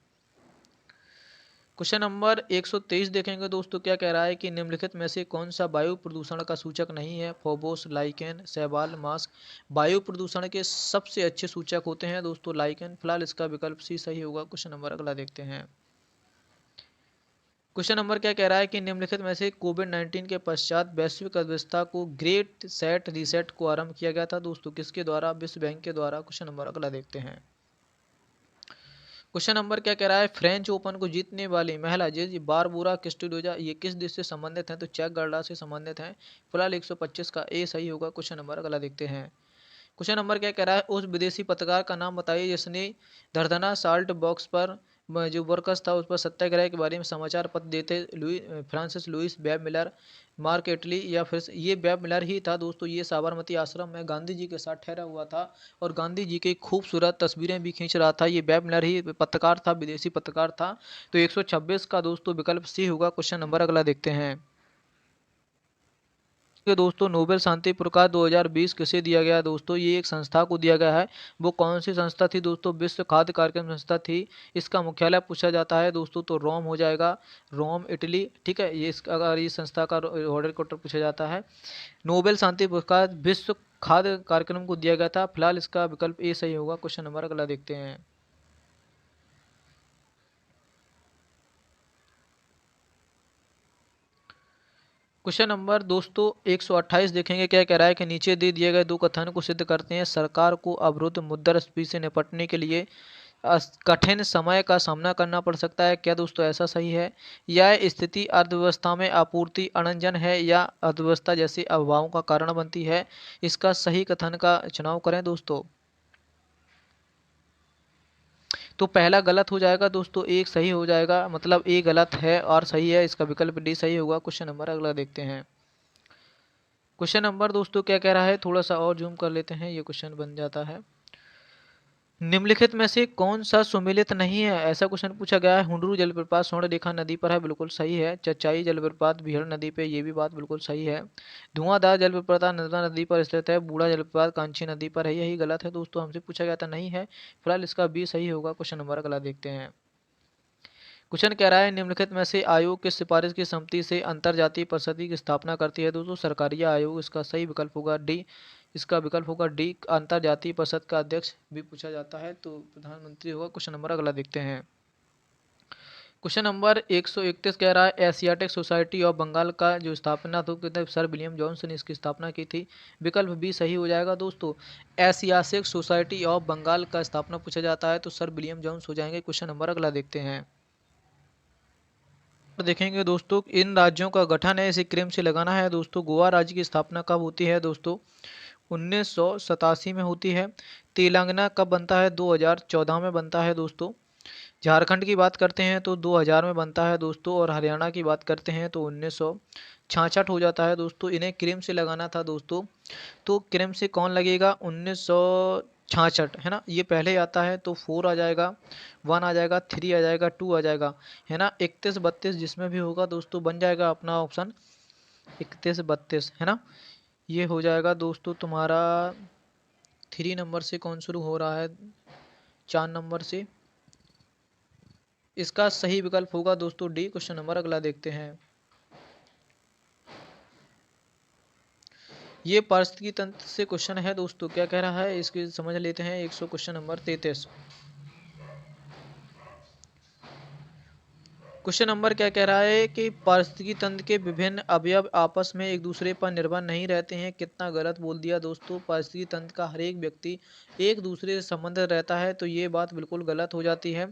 क्वेश्चन नंबर 123 देखेंगे दोस्तों। क्या कह रहा है कि निम्नलिखित में से कौन सा वायु प्रदूषण का सूचक नहीं है? फोबोस, लाइकेन, शैवाल, मास्क? वायु प्रदूषण के सबसे अच्छे सूचक होते हैं दोस्तों लाइकेन। फिलहाल इसका विकल्प सी सही होगा। क्वेश्चन नंबर अगला देखते हैं। क्वेश्चन नंबर क्या कह रहा है कि निम्नलिखित में से कोविड-19 के पश्चात वैश्विक अर्थव्यवस्था को ग्रेट सेट रीसेट को आरंभ किया गया था दोस्तों किसके द्वारा? विश्व बैंक के द्वारा। क्वेश्चन नंबर अगला देखते हैं। क्वेश्चन नंबर क्या कह रहा है? फ्रेंच ओपन को जीतने वाली महिला जी बारबोरा कैस्टिल्यो ये किस देश से संबंधित हैं? तो चेक गणराज्य से संबंधित हैं। फिलहाल 125 का ए सही होगा। क्वेश्चन नंबर अगला देखते हैं। क्वेश्चन नंबर क्या कह रहा है? उस विदेशी पत्रकार का नाम बताइए जिसने धड़धना साल्ट बॉक्स पर जो वर्कर्स था उस पर सत्याग्रह के बारे में समाचार पत्र देते Francis Louis Webb Miller, Mark Attlee, या फिर ये वेब मिलर ही था दोस्तों। ये साबरमती आश्रम में गांधी जी के साथ ठहरा हुआ था और गांधी जी की खूबसूरत तस्वीरें भी खींच रहा था। ये वेब मिलर ही पत्रकार था, विदेशी पत्रकार था। तो 126 का दोस्तों विकल्प सी होगा। क्वेश्चन नंबर अगला देखते हैं कि दोस्तों नोबेल शांति पुरस्कार 2020 किसे दिया गया है दोस्तों? ये एक संस्था को दिया गया है। वो कौन सी संस्था थी दोस्तों? विश्व खाद्य कार्यक्रम संस्था थी। इसका मुख्यालय पूछा जाता है दोस्तों तो रोम हो जाएगा, रोम इटली। ठीक है, ये अगर ये संस्था का हेडक्वार्टर पूछा जाता है। नोबेल शांति पुरस्कार विश्व खाद्य कार्यक्रम को दिया गया था। फिलहाल इसका विकल्प ए सही होगा। क्वेश्चन नंबर अगला देखते हैं। क्वेश्चन नंबर दोस्तों 128 देखेंगे, क्या कह रहा है कि नीचे दे दिए गए दो कथन को सिद्ध करते हैं। सरकार को अवरुद्ध मुद्रास्फीति से निपटने के लिए कठिन समय का सामना करना पड़ सकता है। क्या दोस्तों ऐसा सही है? यह स्थिति अर्थव्यवस्था में आपूर्ति अनजन है या अर्थव्यवस्था जैसे अभावों का कारण बनती है? इसका सही कथन का चुनाव करें दोस्तों। तो पहला गलत हो जाएगा दोस्तों, एक सही हो जाएगा, मतलब ए गलत है और सही है। इसका विकल्प डी सही होगा। क्वेश्चन नंबर अगला देखते हैं। क्वेश्चन नंबर दोस्तों क्या कह रहा है, थोड़ा सा और जूम कर लेते हैं, ये क्वेश्चन बन जाता है। निम्नलिखित में से कौन सा सुमेलित नहीं है? ऐसा क्वेश्चन पूछा गया है। हुंडरू जलप्रपात स्वर्णरेखा नदी पर है, बिल्कुल सही है। चचाई जलप्रपात बिहड़ नदी पे, ये भी बात बिल्कुल सही है। धुआंधार जलप्रपात नर्मदा नदी पर स्थित है। बूढ़ा जलप्रपात कांची नदी पर है, यही गलत है दोस्तों, हमसे पूछा गया था, नहीं है। फिलहाल इसका बी सही होगा। क्वेश्चन नंबर अगला देखते हैं। क्वेश्चन कह रहा है निम्नलिखित में से आयोग की सिफारिश की सम्मति से अंतरजातीय परिषद की स्थापना करती है दोस्तों सरकारी आयोग। इसका सही विकल्प होगा डी। इसका विकल्प होगा डी, अंतरजातीय परिषद का अध्यक्ष भी पूछा जाता है तो प्रधानमंत्री होगा। क्वेश्चन नंबर अगला देखते हैं। क्वेश्चन नंबर 131 कह रहा है एशियाटिक सोसाइटी ऑफ बंगाल का जो स्थापना तो कहते हैं सर विलियम जॉन्सन ने इसकी स्थापना की थी। विकल्प बी सही हो जाएगा दोस्तों। एशियाटिक सोसाइटी ऑफ बंगाल का स्थापना पूछा जाता है तो सर विलियम जॉन्स हो जाएंगे। क्वेश्चन नंबर अगला देखते हैं। देखेंगे दोस्तों इन राज्यों का गठन है, इसे क्रम से लगाना है दोस्तों। गोवा राज्य की स्थापना कब होती है दोस्तों? 1987 में होती है। तेलंगाना कब बनता है? 2014 में बनता है दोस्तों। झारखंड की बात करते हैं तो 2000 में बनता है दोस्तों, और हरियाणा की बात करते हैं तो 1966 हो जाता है दोस्तों। इन्हें क्रम से लगाना था दोस्तों, तो क्रम से कौन लगेगा? 1966 है ना, ये पहले आता है तो 4 आ जाएगा, 1 आ जाएगा, 3 आ जाएगा, 2 आ जाएगा, है ना। 31 32 जिसमें भी होगा दोस्तों बन जाएगा अपना ऑप्शन 31 32, है ना। ये हो जाएगा दोस्तों तुम्हारा 3 नंबर से कौन शुरू हो रहा है? 4 नंबर से। इसका सही विकल्प होगा दोस्तों डी। क्वेश्चन नंबर अगला देखते हैं। ये पारिस्थितिकी तंत्र से क्वेश्चन है दोस्तों, क्या कह रहा है इसकी समझ लेते हैं। 100 क्वेश्चन नंबर 33। क्वेश्चन नंबर क्या कह रहा है कि पारिस्थितिकी तंत्र के विभिन्न अवयव आपस में एक दूसरे पर निर्भर नहीं रहते हैं। कितना गलत बोल दिया दोस्तों। पारिस्थितिकी तंत्र का हर एक व्यक्ति एक दूसरे से संबंधित रहता है, तो ये बात बिल्कुल गलत हो जाती है।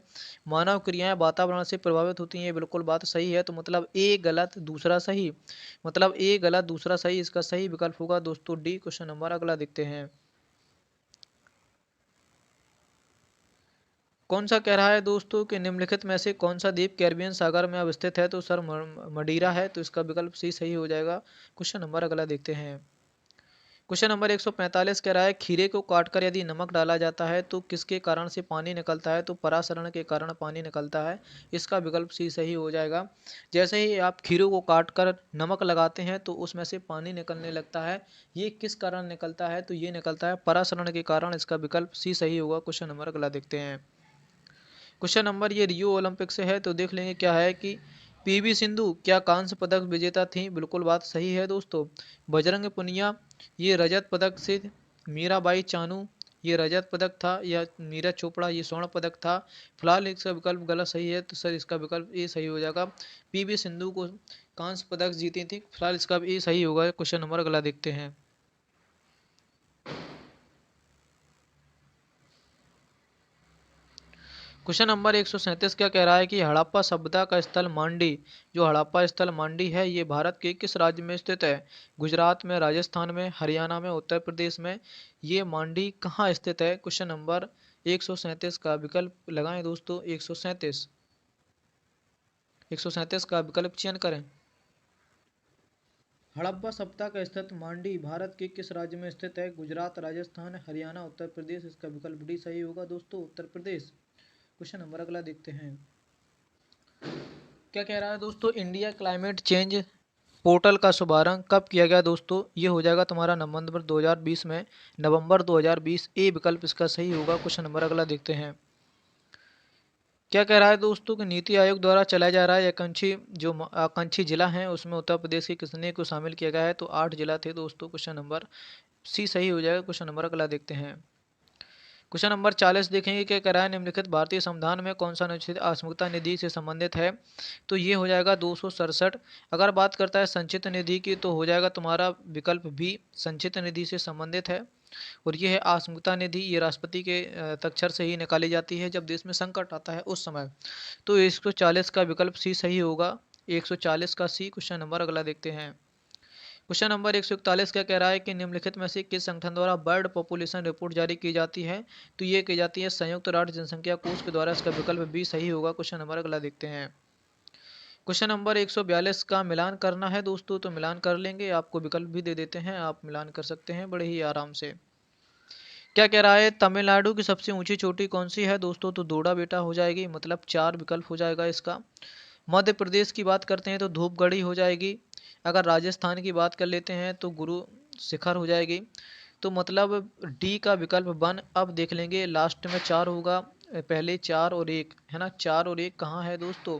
मानव क्रियाएं वातावरण से प्रभावित होती हैं, ये बिल्कुल बात सही है। तो मतलब ए गलत दूसरा सही, मतलब ए गलत दूसरा सही, इसका सही विकल्प होगा दोस्तों डी। क्वेश्चन नंबर अगला देखते हैं। कौन सा कह रहा है दोस्तों कि निम्नलिखित में से कौन सा द्वीप कैरिबियन सागर में अवस्थित है? तो सर मडीरा है, तो इसका विकल्प सी सही हो जाएगा। क्वेश्चन नंबर अगला देखते हैं। क्वेश्चन नंबर 145 कह रहा है खीरे को काटकर यदि नमक डाला जाता है तो किसके कारण से पानी निकलता है? तो परासरण के कारण पानी निकलता है। इसका विकल्प सी सही हो जाएगा। जैसे ही आप खीरों को काटकर नमक लगाते हैं तो उसमें से पानी निकलने लगता है। ये किस कारण निकलता है? तो ये निकलता है परासरण के कारण। इसका विकल्प सी सही होगा। क्वेश्चन नंबर अगला देखते हैं। क्वेश्चन नंबर ये रियो ओलंपिक से है, तो देख लेंगे क्या है कि पीवी सिंधु क्या कांस्य पदक विजेता थी? बिल्कुल बात सही है दोस्तों। बजरंग पुनिया ये रजत पदक से, मीराबाई चानू ये रजत पदक था, या नीरज चोपड़ा ये स्वर्ण पदक था। फिलहाल इसका विकल्प गलत सही है, तो सर इसका विकल्प ए सही हो जाएगा। पीवी सिंधु को कांस्य पदक जीती थी। फिलहाल इसका ए सही होगा। क्वेश्चन नंबर अगला देखते हैं। क्वेश्चन नंबर 137 क्या कह रहा है कि हड़प्पा सभ्यता का स्थल मांडी, जो हड़प्पा स्थल मांडी है ये भारत के किस राज्य में स्थित है? गुजरात में, राजस्थान में, हरियाणा में, उत्तर प्रदेश में। ये मांडी कहाँ स्थित है? क्वेश्चन नंबर 137 का विकल्प लगाएं दोस्तों, 137, 137 का विकल्प चयन करें। हड़प्पा सप्ताह का स्थित मांडी भारत के किस राज्य में स्थित है? गुजरात, राजस्थान, हरियाणा, उत्तर प्रदेश। इसका विकल्प डी सही होगा दोस्तों, उत्तर प्रदेश। क्वेश्चन नंबर अगला देखते हैं, क्या कह रहा है दोस्तों, इंडिया क्लाइमेट चेंज पोर्टल का शुभारंभ कब किया गया दोस्तों? ये हो जाएगा तुम्हारा नवंबर 2020 में, नवंबर 2020, ए विकल्प इसका सही होगा। क्वेश्चन नंबर अगला देखते हैं, क्या कह रहा है दोस्तों कि नीति आयोग द्वारा चलाया जा रहा है आकांक्षी जो आकांक्षी जिला है उसमें उत्तर प्रदेश के कितने को शामिल किया गया है? तो 8 जिला थे दोस्तों। क्वेश्चन नंबर सी सही हो जाएगा। क्वेश्चन नंबर अगला देखते हैं, क्वेश्चन नंबर 40 देखेंगे, क्या कह रहा है, निम्नलिखित भारतीय संविधान में कौन सा अनुच्छेद आस्मिकता निधि से संबंधित है? तो ये हो जाएगा 267। अगर बात करता है संचित निधि की तो हो जाएगा तुम्हारा विकल्प भी संचित निधि से संबंधित है। और ये है आस्मिकता निधि, ये राष्ट्रपति के तक्षर से ही निकाली जाती है जब देश में संकट आता है उस समय। तो 140 का विकल्प सी सही होगा, 140 का सी। क्वेश्चन नंबर अगला देखते हैं, क्वेश्चन नंबर 141 क्या कह रहा है कि निम्नलिखित में से किस संगठन द्वारा बर्ड पॉपुलेशन रिपोर्ट जारी की जाती है? तो ये की जाती है संयुक्त राष्ट्र जनसंख्या कोष के द्वारा। इसका विकल्प बी सही होगा। क्वेश्चन नंबर अगला देखते हैं, क्वेश्चन नंबर 142 का मिलान करना है दोस्तों, तो मिलान कर लेंगे, आपको विकल्प भी दे देते हैं, आप मिलान कर सकते हैं बड़े ही आराम से। क्या कह रहा है, तमिलनाडु की सबसे ऊंची चोटी कौन सी है दोस्तों? तो दोड़ा बेटा हो जाएगी, मतलब 4 विकल्प हो जाएगा इसका। मध्य प्रदेश की बात करते हैं तो धूपगढ़ी हो जाएगी। अगर राजस्थान की बात कर लेते हैं तो गुरु शिखर हो जाएगी। तो मतलब डी का विकल्प वन। अब देख लेंगे लास्ट में 4 होगा, पहले 4 और 1 है ना, 4 और 1 कहाँ है दोस्तों?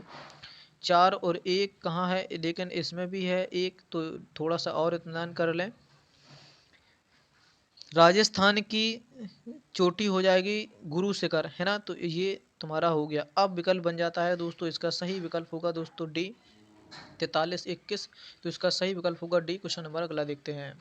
4 और 1 कहाँ है? लेकिन इसमें भी है 1, तो थोड़ा सा और इत्मीनान कर लें। राजस्थान की चोटी हो जाएगी गुरु शिखर, है ना, तो ये तुम्हारा हो गया। अब विकल्प बन जाता है दोस्तों, इसका सही विकल्प होगा दोस्तों डी, 4321। तो इसका सही विकल्प होगा डी। क्वेश्चन नंबर अगला देखते हैं,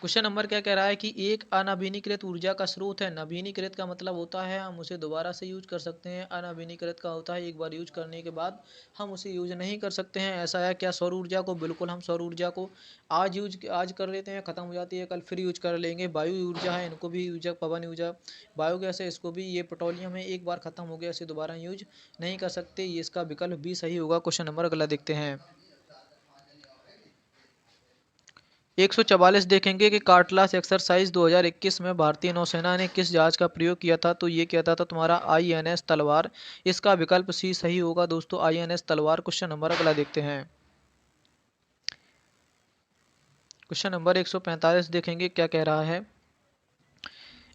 क्वेश्चन नंबर क्या कह रहा है कि एक अनवीनीकृत ऊर्जा का स्रोत है। नवीनीकृत का मतलब होता है हम उसे दोबारा से यूज कर सकते हैं, अनवीनीकृत का होता है एक बार यूज करने के बाद हम उसे यूज नहीं कर सकते हैं। ऐसा है क्या सौर ऊर्जा को? बिल्कुल, हम सौर ऊर्जा को आज कर लेते हैं, खत्म हो जाती है, कल फिर यूज कर लेंगे। वायु ऊर्जा है, इनको भी ऊर्जा, पवन ऊर्जा, बायोगैस है, इसको भी, ये पेट्रोलियम है, एक बार खत्म हो गया इसे दोबारा यूज नहीं कर सकते। ये इसका विकल्प भी सही होगा। क्वेश्चन नंबर अगला देखते हैं, 144 देखेंगे कि कार्टलास एक्सरसाइज 2021 में भारतीय नौसेना ने किस जहाज का प्रयोग किया था? तो ये कहता था तुम्हारा INS तलवार। इसका विकल्प सी सही होगा दोस्तों, INS तलवार। क्वेश्चन नंबर अगला देखते हैं, क्वेश्चन नंबर 145 देखेंगे, क्या कह रहा है,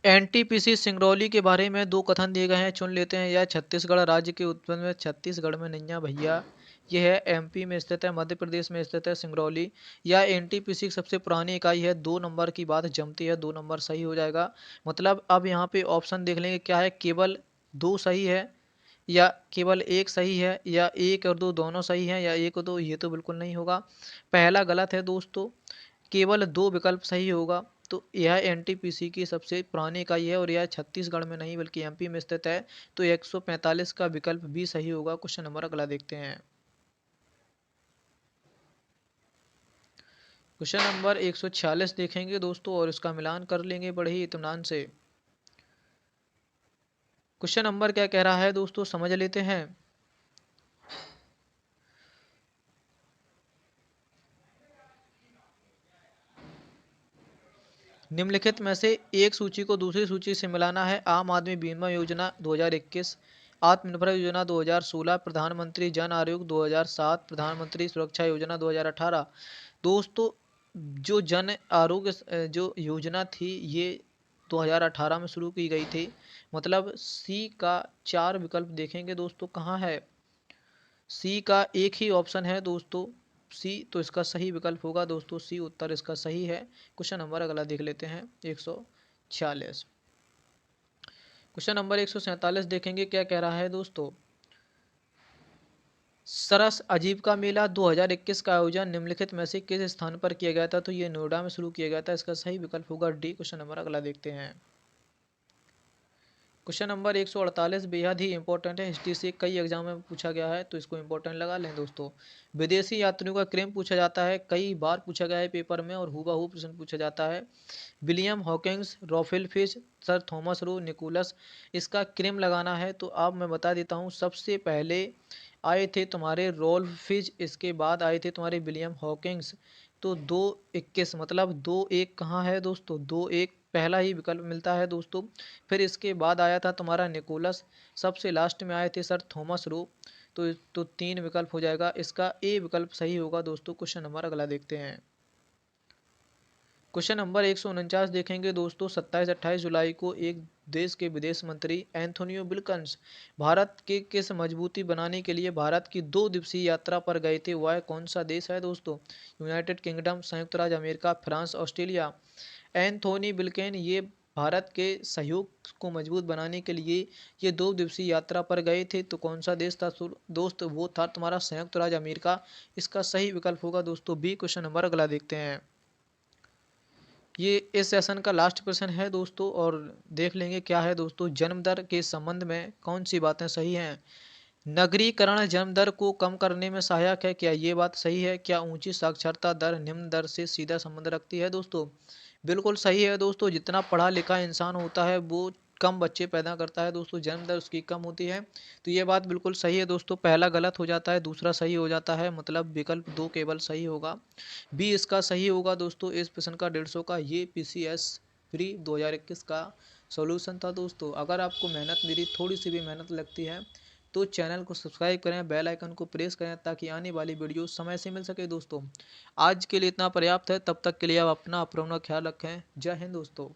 NTPC सिंगरौली के बारे में दो कथन दिए गए हैं, चुन लेते हैं। यह छत्तीसगढ़ राज्य के उत्पन्न में, छत्तीसगढ़ में नहीं है भैया, यह है MP में स्थित है, मध्य प्रदेश में स्थित है सिंगरौली। या NTPC की सबसे पुरानी इकाई है। 2 नंबर की बात जमती है, 2 नंबर सही हो जाएगा। मतलब अब यहाँ पे ऑप्शन देख लेंगे, क्या है, केवल 2 सही है, या केवल 1 सही है, या 1 और 2 दोनों सही है, या 1 और 2, ये तो बिल्कुल नहीं होगा। पहला गलत है दोस्तों, केवल 2 विकल्प सही होगा। तो यह NTPC की सबसे पुरानी इकाई है और यह छत्तीसगढ़ में नहीं बल्कि MP में स्थित है। तो 145 का विकल्प भी सही होगा। क्वेश्चन नंबर अगला देखते हैं, क्वेश्चन नंबर 146 देखेंगे दोस्तों और इसका मिलान कर लेंगे बड़े ही इत्मीनान से। क्वेश्चन नंबर क्या कह रहा है दोस्तों, समझ लेते हैं। निम्नलिखित में से एक सूची को दूसरी सूची से मिलाना है। आम आदमी बीमा योजना 2021, आत्मनिर्भर योजना 2016, प्रधानमंत्री जन आरोग्य 2007, प्रधानमंत्री सुरक्षा योजना 2018। दोस्तों जो जन आरोग्य जो योजना थी ये 2018 में शुरू की गई थी। मतलब सी का 4 विकल्प देखेंगे दोस्तों, कहाँ है? सी का एक ही ऑप्शन है दोस्तों, सी, तो इसका सही विकल्प होगा दोस्तों सी, उत्तर इसका सही है। क्वेश्चन नंबर अगला देख लेते हैं, 146। क्वेश्चन नंबर 147 देखेंगे, क्या कह रहा है दोस्तों, सरस आजीविका मेला 2021 का आयोजन निम्नलिखित में से किस स्थान पर किया गया था? तो ये नोएडा में शुरू किया गया था, इसका सही विकल्प होगा डी। क्वेश्चन नंबर अगला देखते हैं, क्वेश्चन नंबर 148 बेहद ही इंपॉर्टेंट है, हिस्ट्री से कई एग्जाम में पूछा गया है, तो इसको इंपॉर्टेंट लगा लें दोस्तों। विदेशी यात्रियों का क्रम पूछा जाता है, कई बार पूछा गया है पेपर में और हूबहू प्रश्न पूछा जाता है। William Hawkins, Ralph Fitch, Sir Thomas Roe, Nicholas, इसका क्रम लगाना है। तो अब मैं बता देता हूँ, सबसे पहले आए थे तुम्हारे रोल्फ फिश, इसके बाद आए थे तुम्हारे विलियम हॉकिंग्स। तो 2-21 मतलब 2-1 कहाँ है दोस्तों, 2-1 पहला ही विकल्प मिलता है दोस्तों। फिर इसके बाद आया था तुम्हारा निकोलस, सबसे लास्ट में आए थे सर थॉमस रो। तो 3 विकल्प हो जाएगा, इसका ए विकल्प सही होगा दोस्तों। क्वेश्चन नंबर अगला देखते हैं। क्वेश्चन नंबर 149 देखेंगे दोस्तों। 27-28 जुलाई को एक देश के विदेश मंत्री एंथोनियो बिल्कन्स भारत के किस मजबूती बनाने के लिए भारत की 2 दिवसीय यात्रा पर गए थे, वह कौन सा देश है दोस्तों? यूनाइटेड किंगडम, संयुक्त राज्य America, France, Australia. Anthony Blinken ये भारत के सहयोग को मजबूत बनाने के लिए ये 2 दिवसीय यात्रा पर गए थे। तो कौन सा देश था दोस्त? वो था तुम्हारा संयुक्त राज्य अमेरिका। इसका सही विकल्प होगा दोस्तों बी। क्वेश्चन नंबर अगला देखते हैं। ये इस सेशन का लास्ट क्वेश्चन है दोस्तों, और देख लेंगे क्या है दोस्तों। जन्म दर के संबंध में कौन सी बातें सही हैं? नगरीकरण जन्म दर को कम करने में सहायक है, क्या ये बात सही है? क्या ऊंची साक्षरता दर निम्न दर से सीधा संबंध रखती है दोस्तों? बिल्कुल सही है दोस्तों। जितना पढ़ा लिखा इंसान होता है वो कम बच्चे पैदा करता है दोस्तों, जन्म दर उसकी कम होती है। तो ये बात बिल्कुल सही है दोस्तों। पहला गलत हो जाता है, दूसरा सही हो जाता है, मतलब विकल्प 2 केवल सही होगा। बी इसका सही होगा दोस्तों। इस प्रश्न का 150 का ये पीसीएस प्री 2021 का सॉल्यूशन था दोस्तों। अगर आपको मेहनत मेरी थोड़ी सी भी मेहनत लगती है तो चैनल को सब्सक्राइब करें, बेल आइकन को प्रेस करें, ताकि आने वाली वीडियो समय से मिल सके दोस्तों। आज के लिए इतना पर्याप्त है, तब तक के लिए आप अपना ख्याल रखें। जय हिंद दोस्तों।